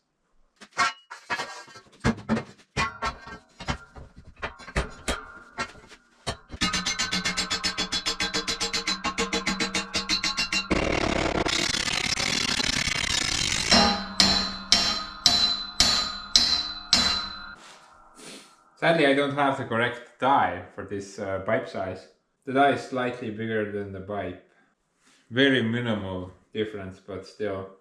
Sadly, I don't have the correct die for this pipe size. The die is slightly bigger than the pipe. Very minimal difference, but still.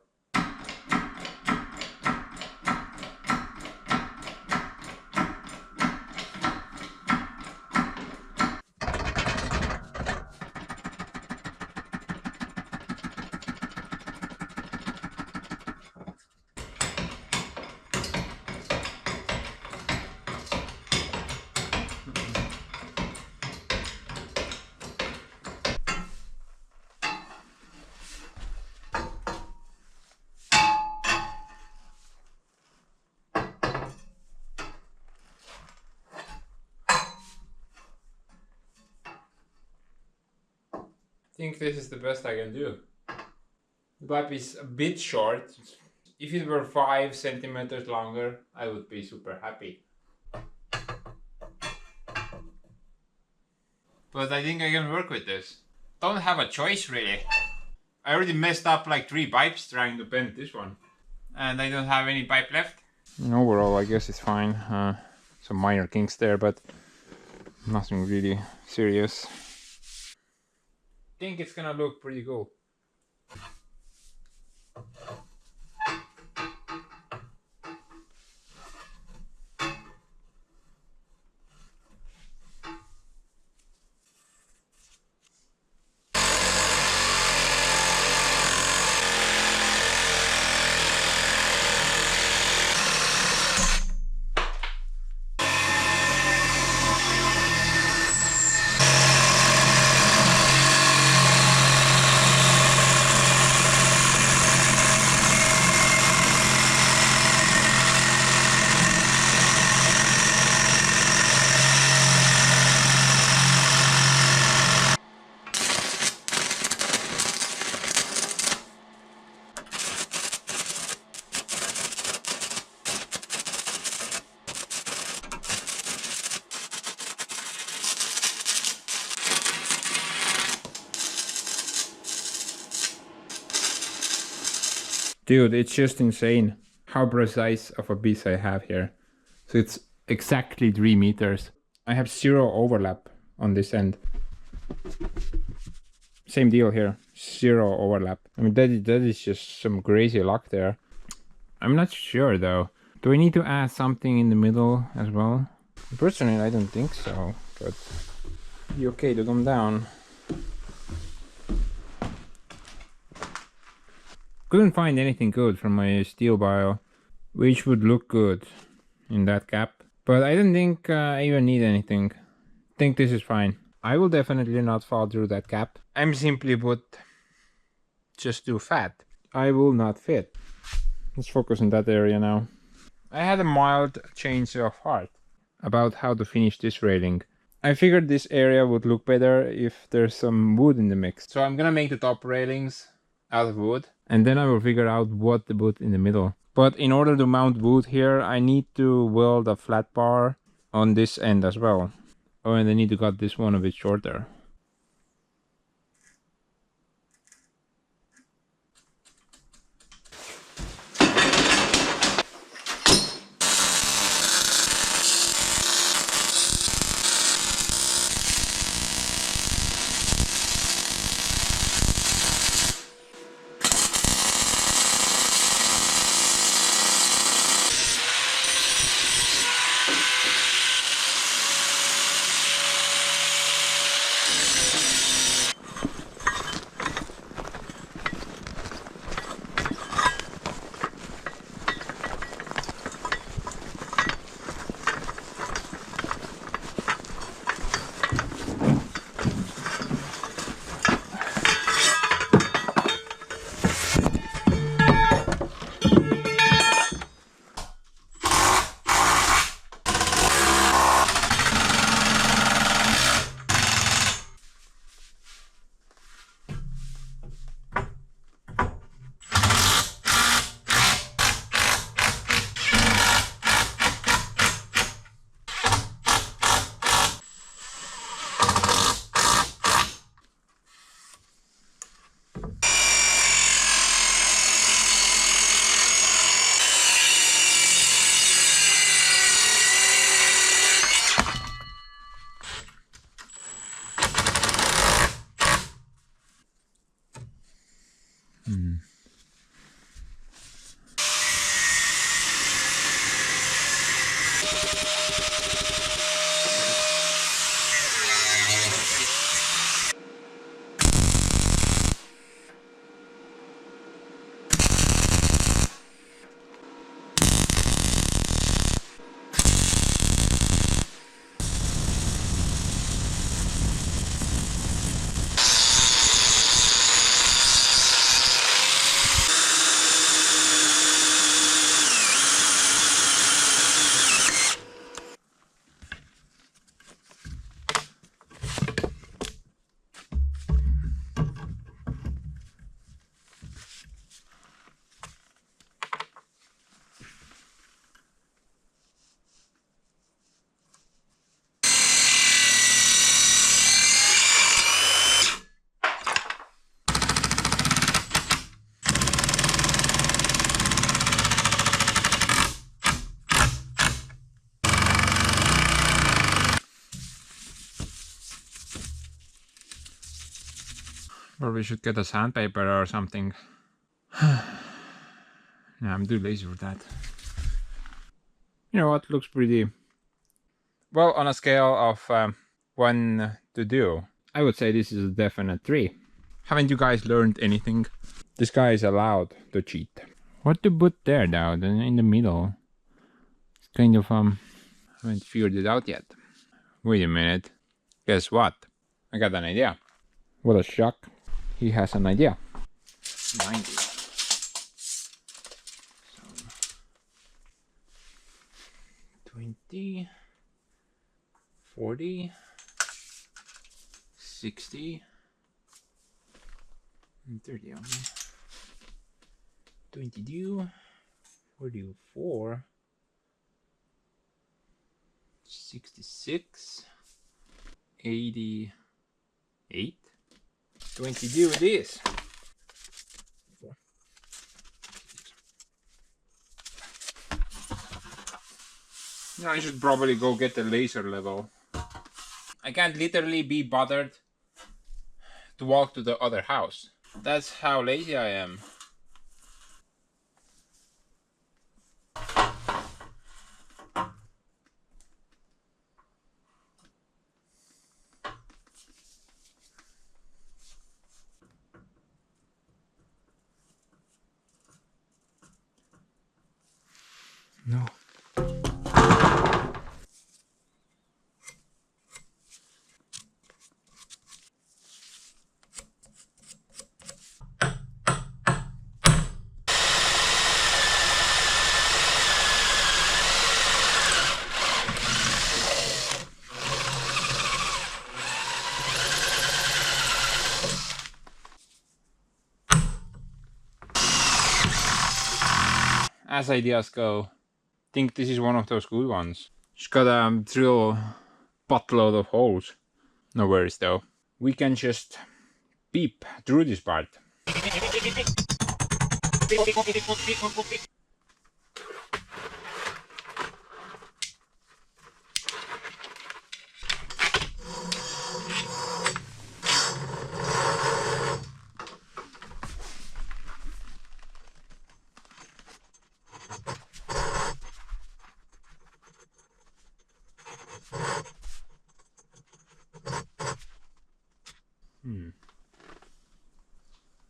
I think this is the best I can do. The pipe is a bit short. If it were 5 centimeters longer, I would be super happy. But I think I can work with this. Don't have a choice really. I already messed up like 3 pipes trying to bend this one. And I don't have any pipe left. Overall, I guess it's fine. Some minor kinks there, but nothing really serious. I think it's gonna look pretty cool. Dude, it's just insane how precise of a piece I have here. So it's exactly 3 meters. I have 0 overlap on this end. Same deal here, 0 overlap. I mean, that is just some crazy luck there. I'm not sure though. Do I need to add something in the middle as well? Personally, I don't think so, but you okay to come down? Couldn't find anything good from my steel bio, which would look good in that gap. But I don't think I even need anything. Think this is fine. I will definitely not fall through that gap. I'm simply put just too fat. I will not fit. Let's focus on that area now. I had a mild change of heart about how to finish this railing. I figured this area would look better if there's some wood in the mix. So I'm gonna make the top railings out of wood, and then I will figure out what to put in the middle. But in order to mount wood here, I need to weld a flat bar on this end as well. Oh, and I need to cut this one a bit shorter. Or we should get a sandpaper or something. Yeah, I'm too lazy for that. You know what? Looks pretty well on a scale of 1 to 2. I would say this is a definite 3. Haven't you guys learned anything? This guy is allowed to cheat. What to put there now? Then in the middle. It's kind of haven't figured it out yet. Wait a minute. Guess what? I got an idea. What a shock. He has an idea. 90. So 20, 40, 60, and 30 on me. 22, 44, 66, 88. 22 it is. No, I should probably go get the laser level. I can't literally be bothered to walk to the other house. That's how lazy I am. No. As ideas go, I think this is one of those good ones. Just gotta drill a buttload of holes. No worries though. We can just peep through this part.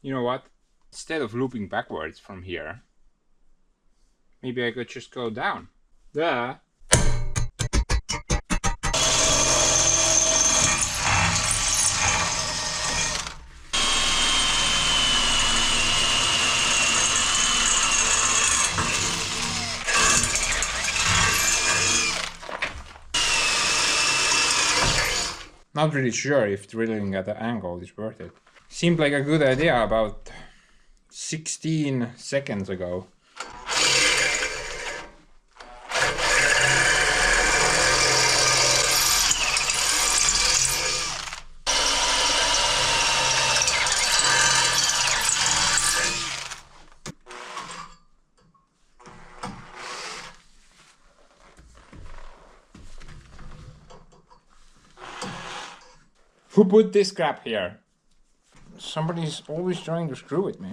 You know what? Instead of looping backwards from here, maybe I could just go down. Duh. Not really sure if drilling at the angle is worth it. Seemed like a good idea about 16 seconds ago. Who put this crap here? Somebody's always trying to screw with me.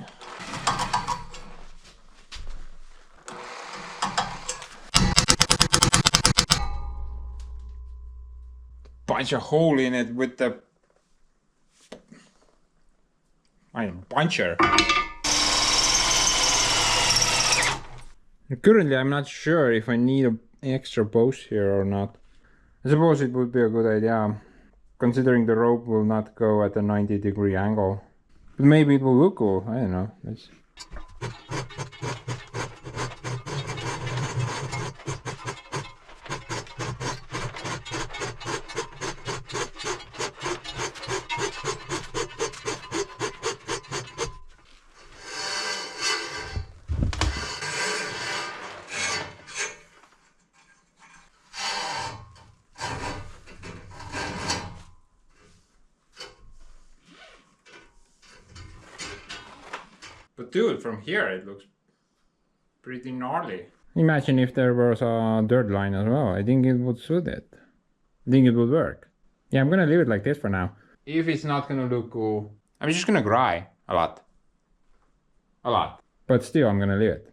Punch a hole in it with the puncher. Currently, I'm not sure if I need an extra post here or not. I suppose it would be a good idea, considering the rope will not go at a 90-degree angle. But maybe it will look cool, I don't know. But dude, from here it looks pretty gnarly. Imagine if there was a dirt line as well. I think it would suit it. I think it would work. Yeah, I'm gonna leave it like this for now. If it's not gonna look cool, I'm just gonna cry a lot. A lot. But still, I'm gonna leave it.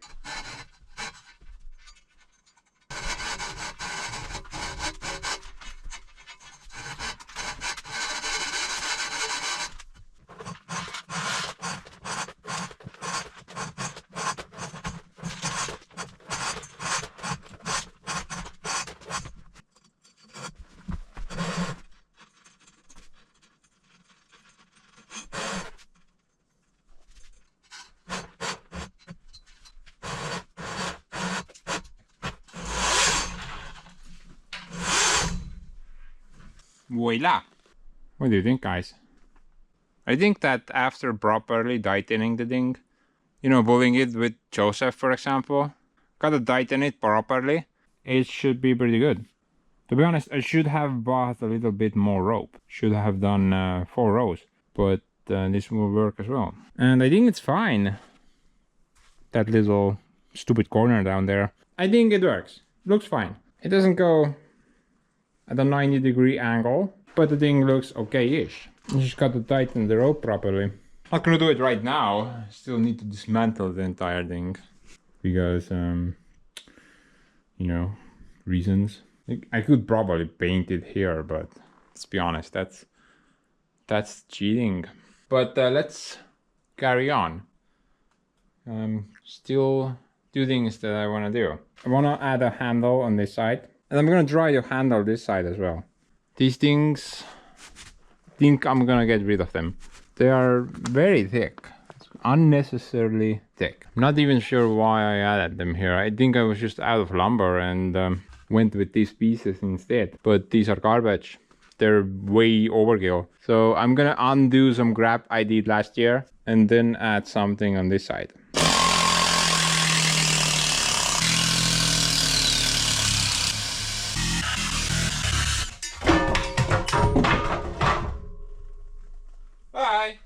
Voila! What do you think, guys? I think that after properly tightening the thing, you know, pulling it with Joseph, for example, gotta tighten it properly, it should be pretty good. To be honest, I should have bought a little bit more rope. Should have done 4 rows, but this will work as well. And I think it's fine. That little stupid corner down there. I think it works. Looks fine. It doesn't go at a 90-degree angle, but the thing looks okay-ish. You just got to tighten the rope properly. Not gonna do it right now. Still need to dismantle the entire thing because you know, reasons. I could probably paint it here, but let's be honest, that's cheating. But let's carry on. Still two things that I want to do. I want to add a handle on this side, and I'm gonna try to handle this side as well. These things, I think I'm gonna get rid of them. They are very thick, unnecessarily thick. Not even sure why I added them here. I think I was just out of lumber and went with these pieces instead. But these are garbage. They're way overkill. So I'm gonna undo some crap I did last year and then add something on this side. Bye!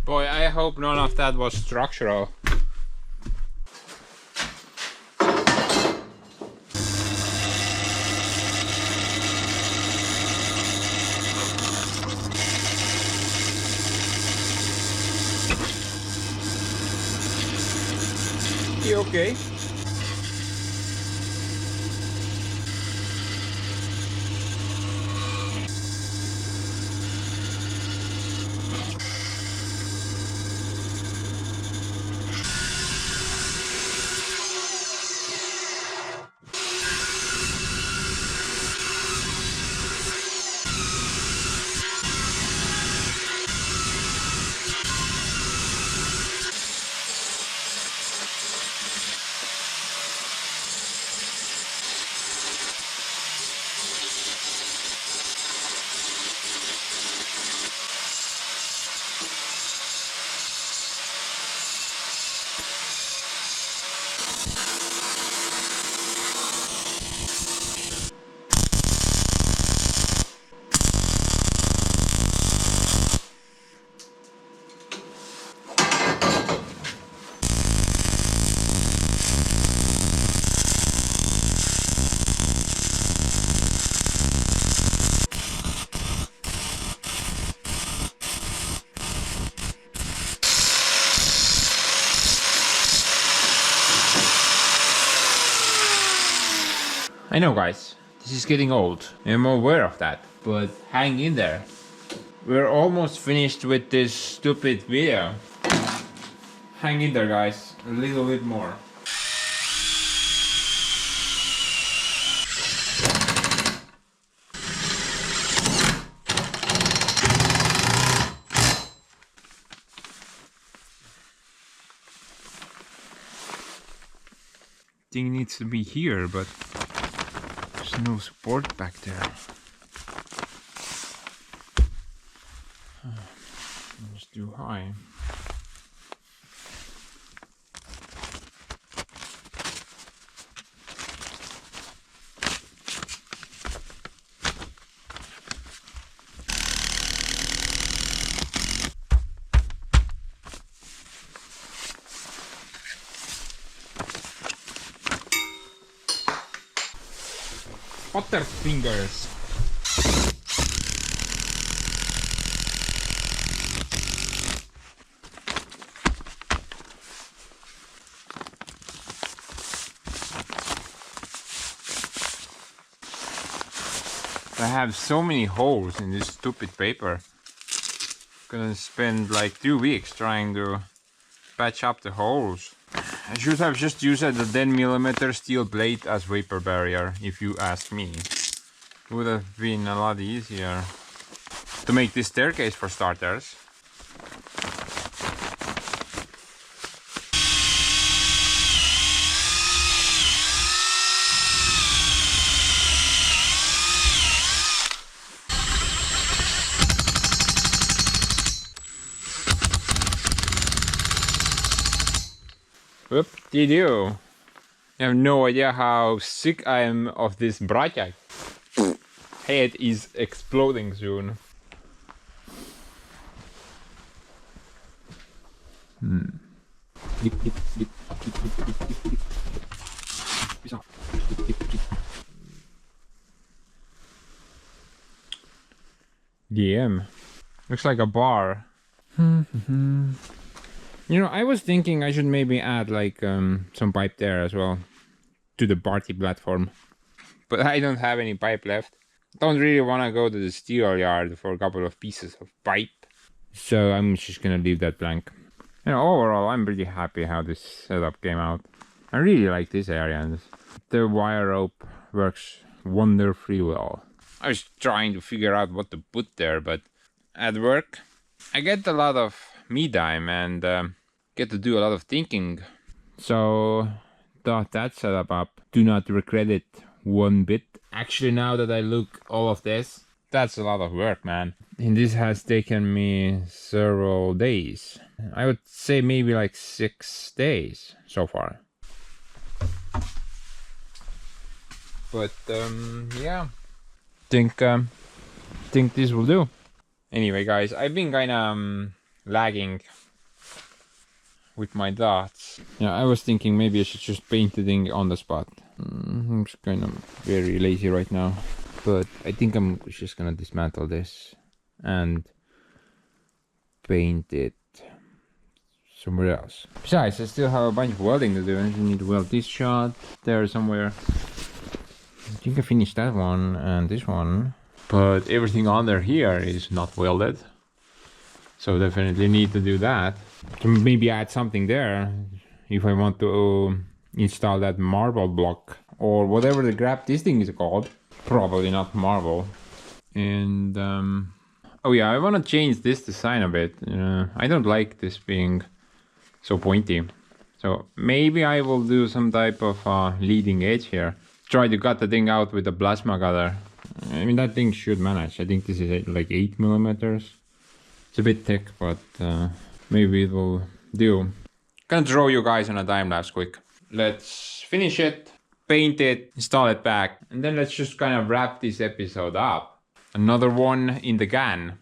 Boy, I hope none of that was structural. You okay? I know, guys, this is getting old. I'm aware of that, but hang in there. We're almost finished with this stupid video. Hang in there, guys, a little bit more. Thing needs to be here, but there's no support back there. It's too high. Butterfingers. I have so many holes in this stupid paper. Gonna spend like 2 weeks trying to patch up the holes. I should have just used a 10mm steel plate as vapor barrier, if you ask me. Would have been a lot easier. To make this staircase, for starters. Whoop-de-doo. You have no idea how sick I am of this project. Head is exploding soon. DM. Looks like a bar. You know, I was thinking I should maybe add like some pipe there as well to the party platform. But I don't have any pipe left. Don't really want to go to the steel yard for a couple of pieces of pipe. So I'm just gonna leave that blank. You know, overall, I'm pretty happy how this setup came out. I really like this area. The wire rope works wonderfully well. I was trying to figure out what to put there, but at work, I get a lot of me time and get to do a lot of thinking. So, thought that setup up. Do not regret it one bit. Actually, now that I look all of this, that's a lot of work, man. And this has taken me several days. I would say maybe like 6 days so far. But yeah, think this will do. Anyway, guys, I've been kind of lagging with my dots. Yeah, I was thinking maybe I should just paint the thing on the spot. I'm just kind of very lazy right now, but I think I'm just gonna dismantle this and paint it somewhere else. Besides, I still have a bunch of welding to do. I need to weld this shot there somewhere. I think I finished that one and this one, but everything under here is not welded, so definitely need to do that. So maybe add something there if I want to install that marble block or whatever the crap this thing is called. Probably not marble. And oh yeah, I want to change this design a bit. I don't like this being so pointy, so maybe I will do some type of leading edge here. Try to cut the thing out with a plasma cutter. I mean, that thing should manage. I think this is like 8 millimeters. It's a bit thick, but maybe it will do. Gonna draw you guys on a time lapse quick. Let's finish it, paint it, install it back, and then let's just kind of wrap this episode up. Another one in the can.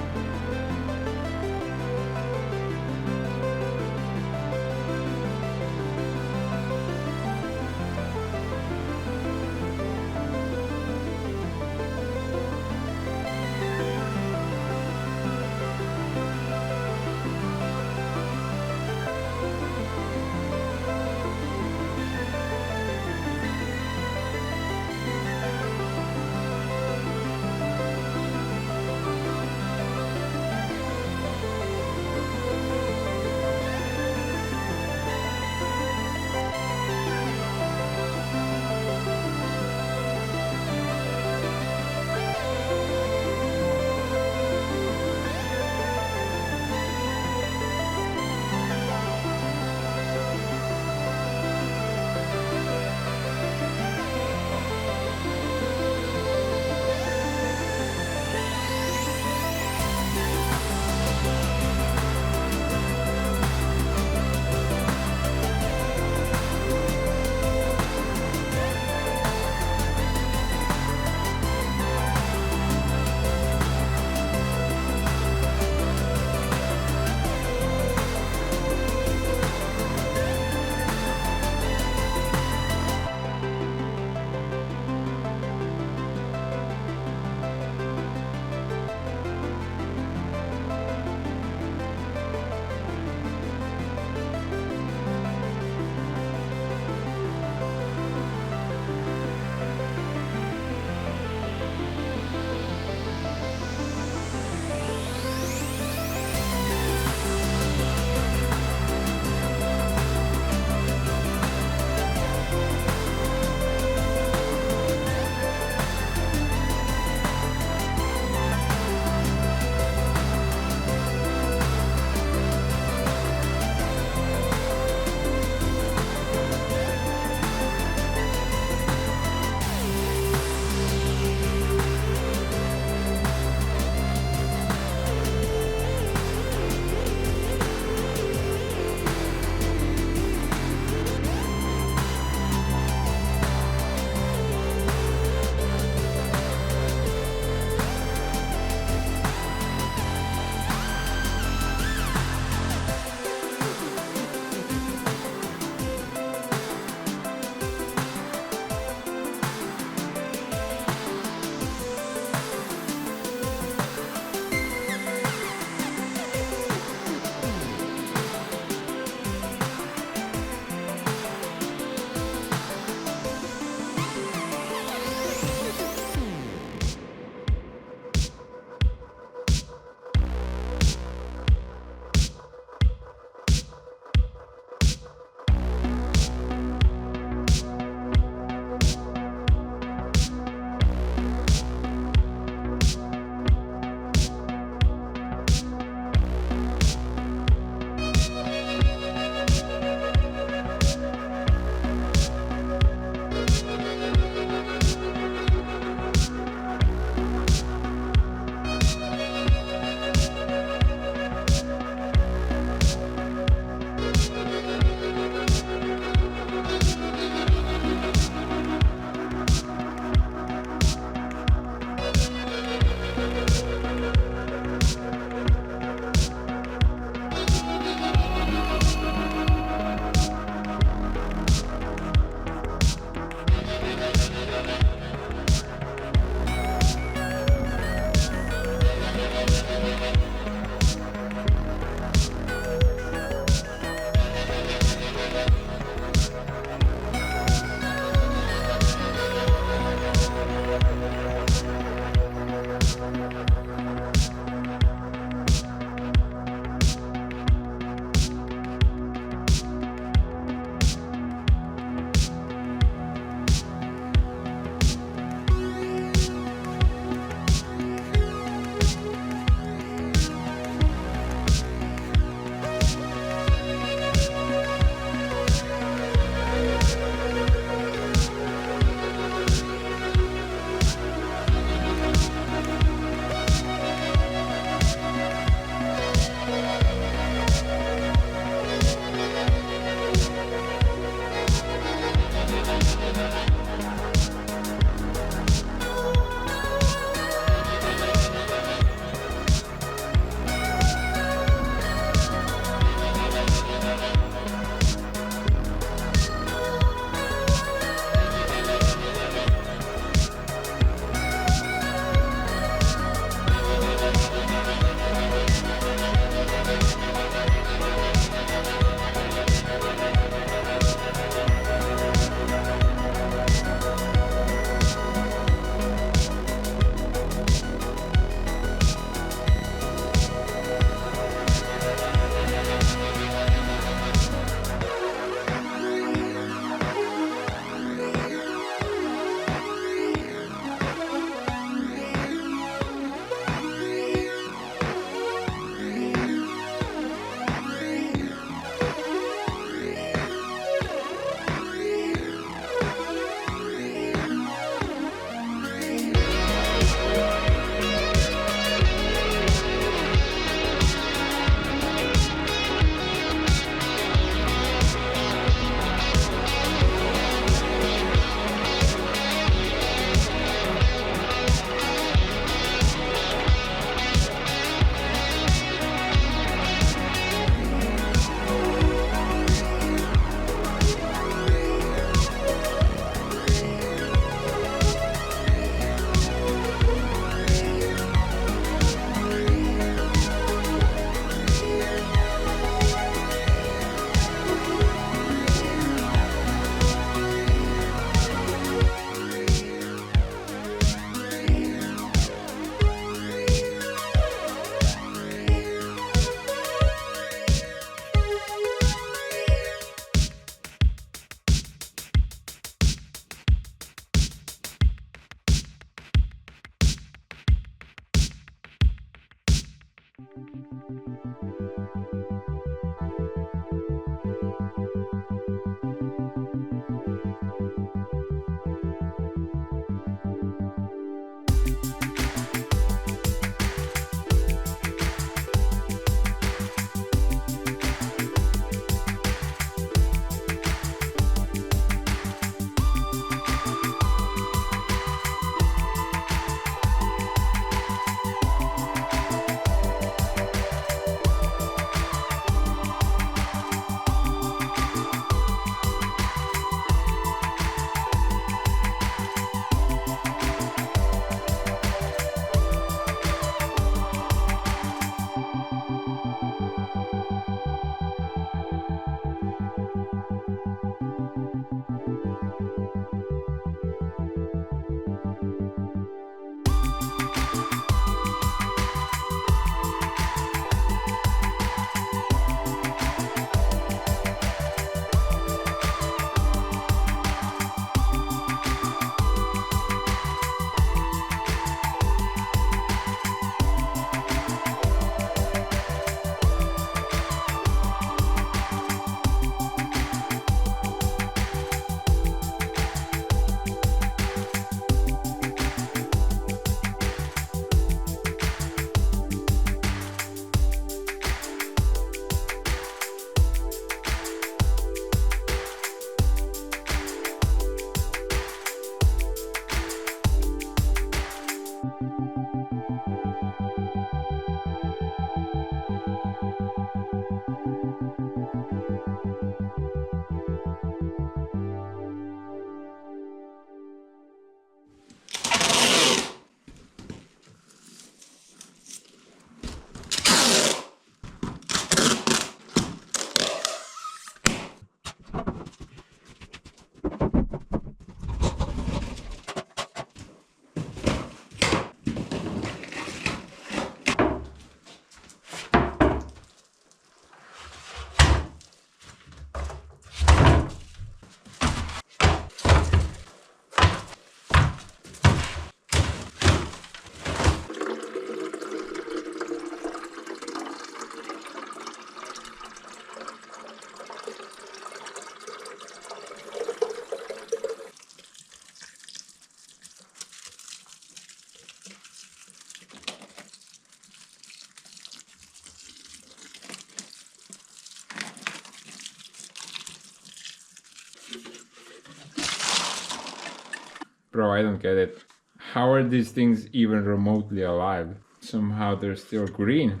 Bro, I don't get it. How are these things even remotely alive? Somehow they're still green.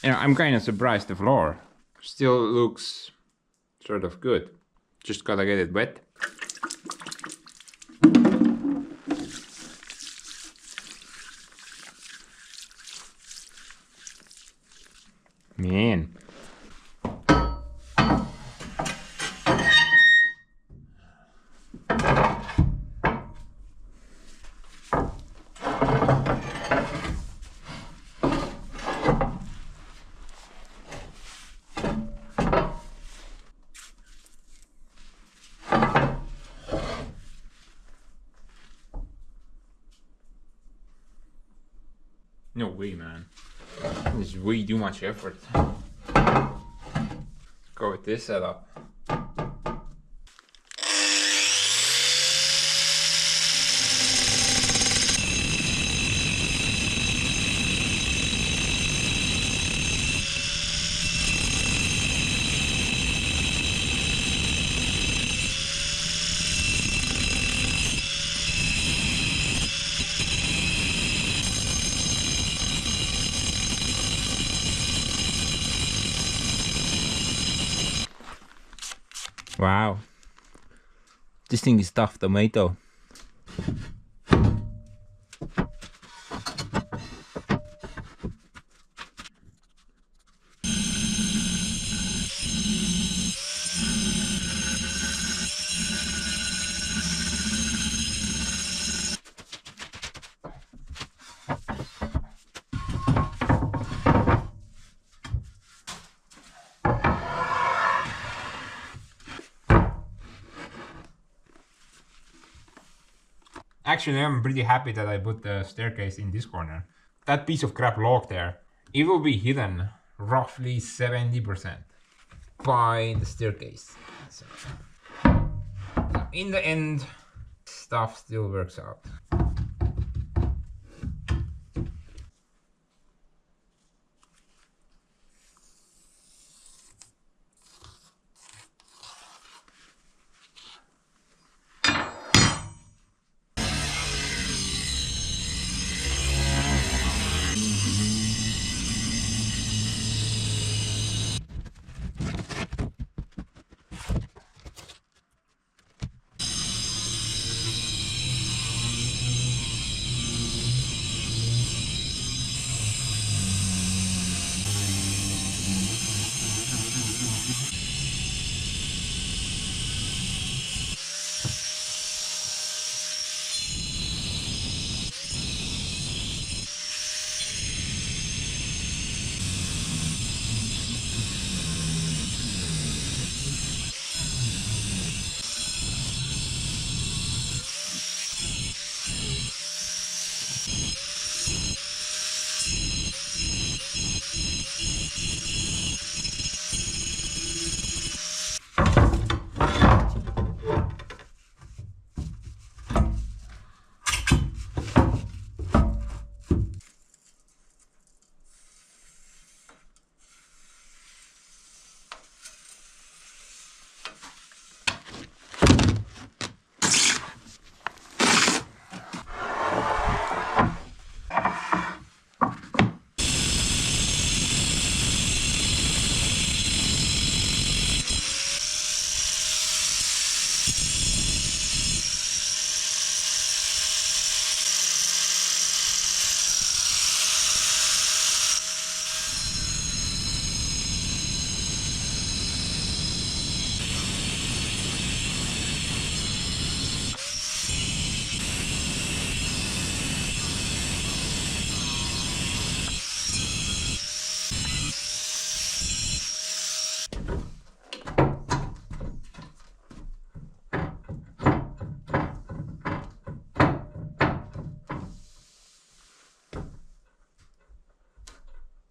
Yeah, I'm kind of surprised the floor still looks sort of good. Just gotta get it wet. Man. No way, man. This is way too much effort. Go with this setup. Wow. This thing is tough tomato. Actually, I'm pretty happy that I put the staircase in this corner. that piece of crap log there, it will be hidden roughly 70% by the staircase. So in the end, stuff still works out.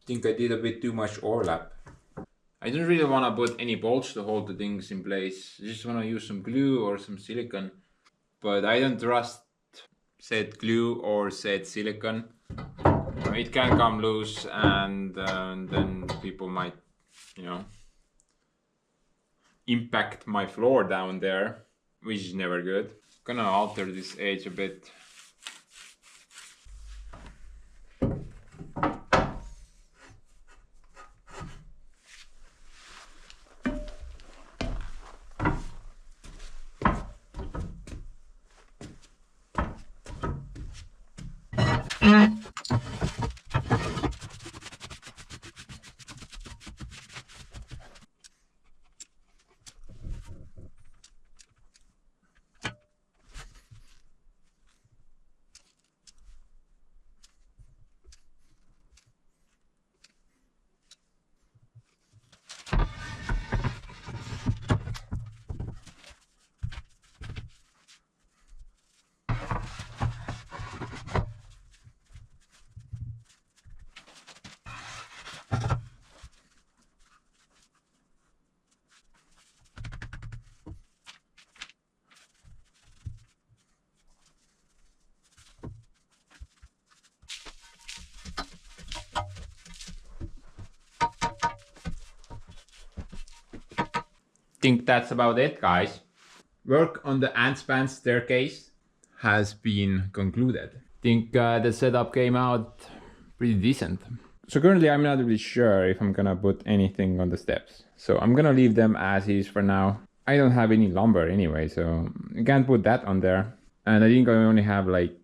Think I did a bit too much overlap. I don't really want to put any bolts to hold the things in place. I just want to use some glue or some silicone. But I don't trust said glue or said silicone. It can come loose and then people might, impact my floor down there, which is never good. Gonna alter this edge a bit. Think that's about it, guys. Work on the ant span staircase has been concluded. Think the setup came out pretty decent. So currently I'm not really sure if I'm gonna put anything on the steps. So I'm gonna leave them as is for now. I don't have any lumber anyway, so I can't put that on there. And I think I only have like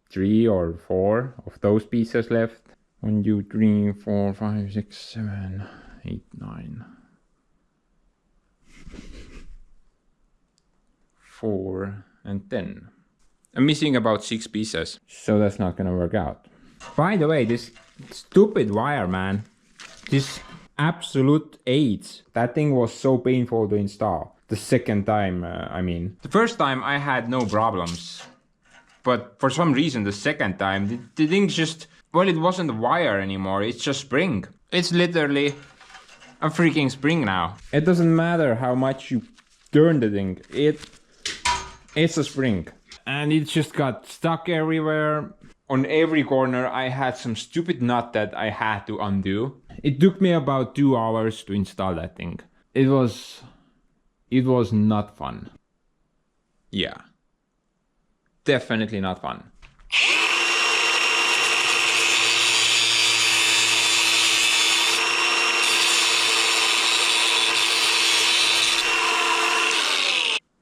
3 or 4 of those pieces left. 1, 2, 3, 4, 5, 6, 7, 8, 9. 4 and 10. I'm missing about 6 pieces, so that's not gonna work out. By the way, this stupid wire, man. This absolute AIDS. That thing was so painful to install. The second time, I mean. The first time I had no problems. But for some reason, the second time, the thing just Well, it wasn't wire anymore, it's just spring. It's literally a freaking spring now. It doesn't matter how much you turn the thing, it's a spring. And it just got stuck everywhere. On every corner I had some stupid nut that I had to undo. It took me about 2 hours to install that thing. It was not fun. Yeah. Definitely not fun.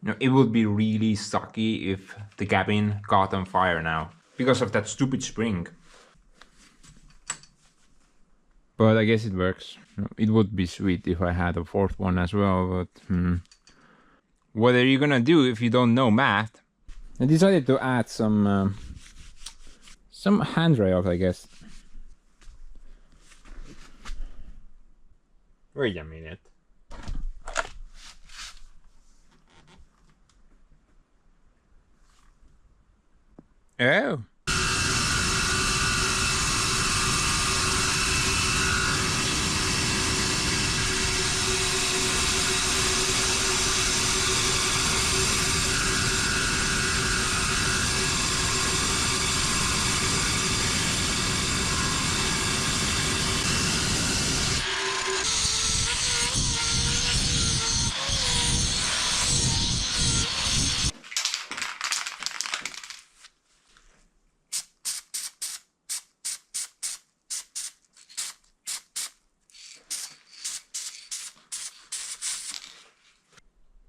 You know, it would be really sucky if the cabin caught on fire now because of that stupid spring. But I guess it works. It would be sweet if I had a fourth one as well, but what are you gonna do if you don't know math? I decided to add some handrails, I guess. Wait a minute. Oh.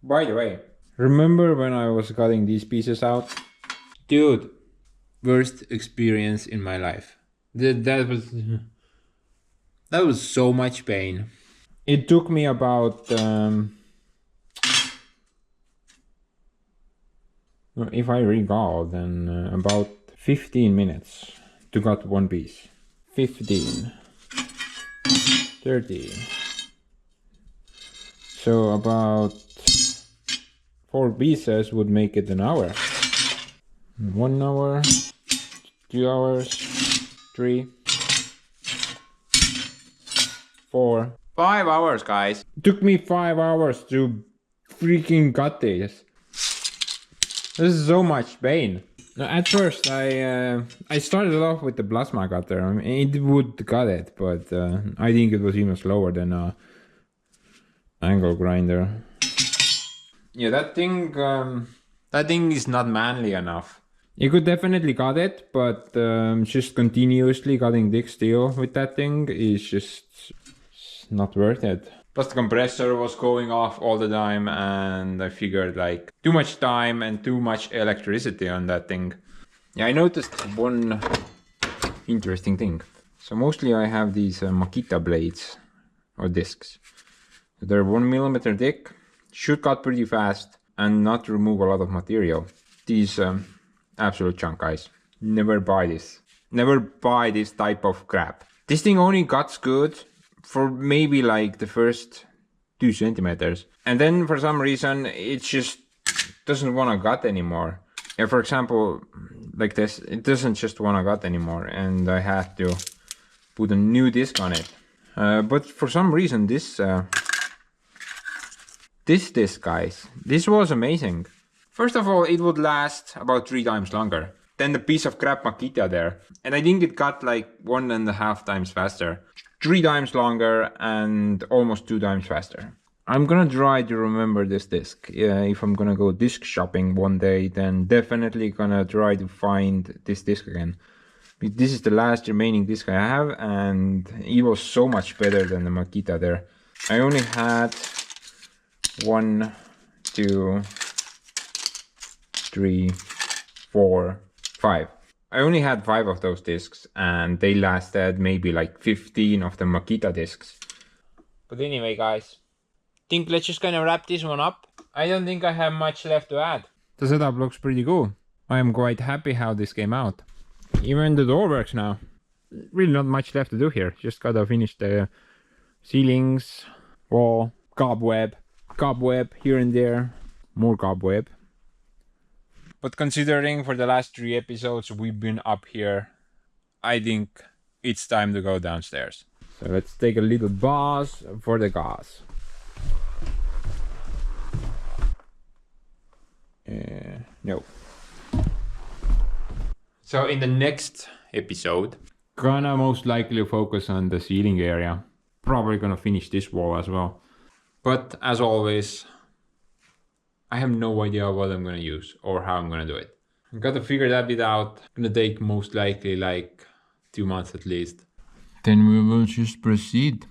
By the way, remember when I was cutting these pieces out? Dude, worst experience in my life. That was so much pain. It took me about if I recall, then about 15 minutes to cut one piece. 15, 30. So about 4 pieces would make it an hour. 1 hour, 2 hours, 3, 4, 5 hours, guys. It took me 5 hours to freaking cut this. This is so much pain. At first, I started off with the plasma cutter. I mean, it would cut it, but I think it was even slower than a angle grinder. Yeah, that thing is not manly enough. You could definitely cut it, but just continuously cutting thick steel with that thing is just not worth it. Plus the compressor was going off all the time, and I figured like too much time and too much electricity on that thing. Yeah, I noticed one interesting thing. So mostly I have these Makita blades or discs. They're 1 millimeter thick, should cut pretty fast and not remove a lot of material. These absolute junk, guys. Never buy this. Never buy this type of crap. This thing only cuts good for maybe like the first 2 centimeters. And then for some reason it just doesn't want to cut anymore. Yeah, for example, like this, it doesn't just want to cut anymore, and I had to put a new disc on it. But for some reason this disc, guys, this was amazing. First of all, it would last about 3 times longer than the piece of crap Makita there. And I think it cut like 1.5 times faster. 3 times longer and almost 2 times faster. I'm gonna try to remember this disc. If I'm gonna go disc shopping one day, then definitely gonna try to find this disc again. This is the last remaining disc I have, and it was so much better than the Makita there. I only had 1, 2, 3, 4, 5. I only had 5 of those discs, and they lasted maybe like 15 of the Makita discs. But anyway, guys, I think let's just kind of wrap this one up. I don't think I have much left to add. The setup looks pretty cool. I am quite happy how this came out. Even the door works now. Really not much left to do here. Just gotta finish the ceilings, wall, cobweb here and there, more cobweb. But considering for the last 3 episodes we've been up here, I think it's time to go downstairs. So let's take a little pause for the gas. No. So in the next episode, gonna most likely focus on the ceiling area. Probably gonna finish this wall as well. But as always, I have no idea what I'm gonna use or how I'm gonna do it. I've got to figure that bit out. Gonna take most likely like 2 months at least. Then we will just proceed.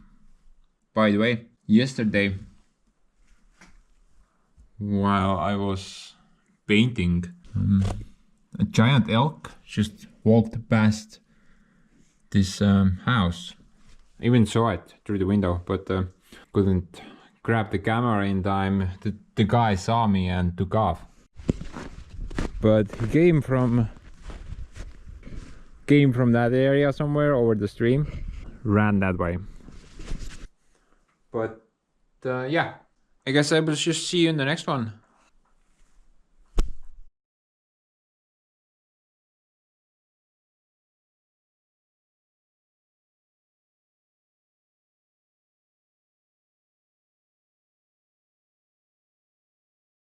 By the way, yesterday, while I was painting, a giant elk just walked past this house. I even saw it through the window, but couldn't grab the camera in time. The guy saw me and took off. But he came from that area somewhere over the stream, ran that way. But yeah, I guess I will just see you in the next one.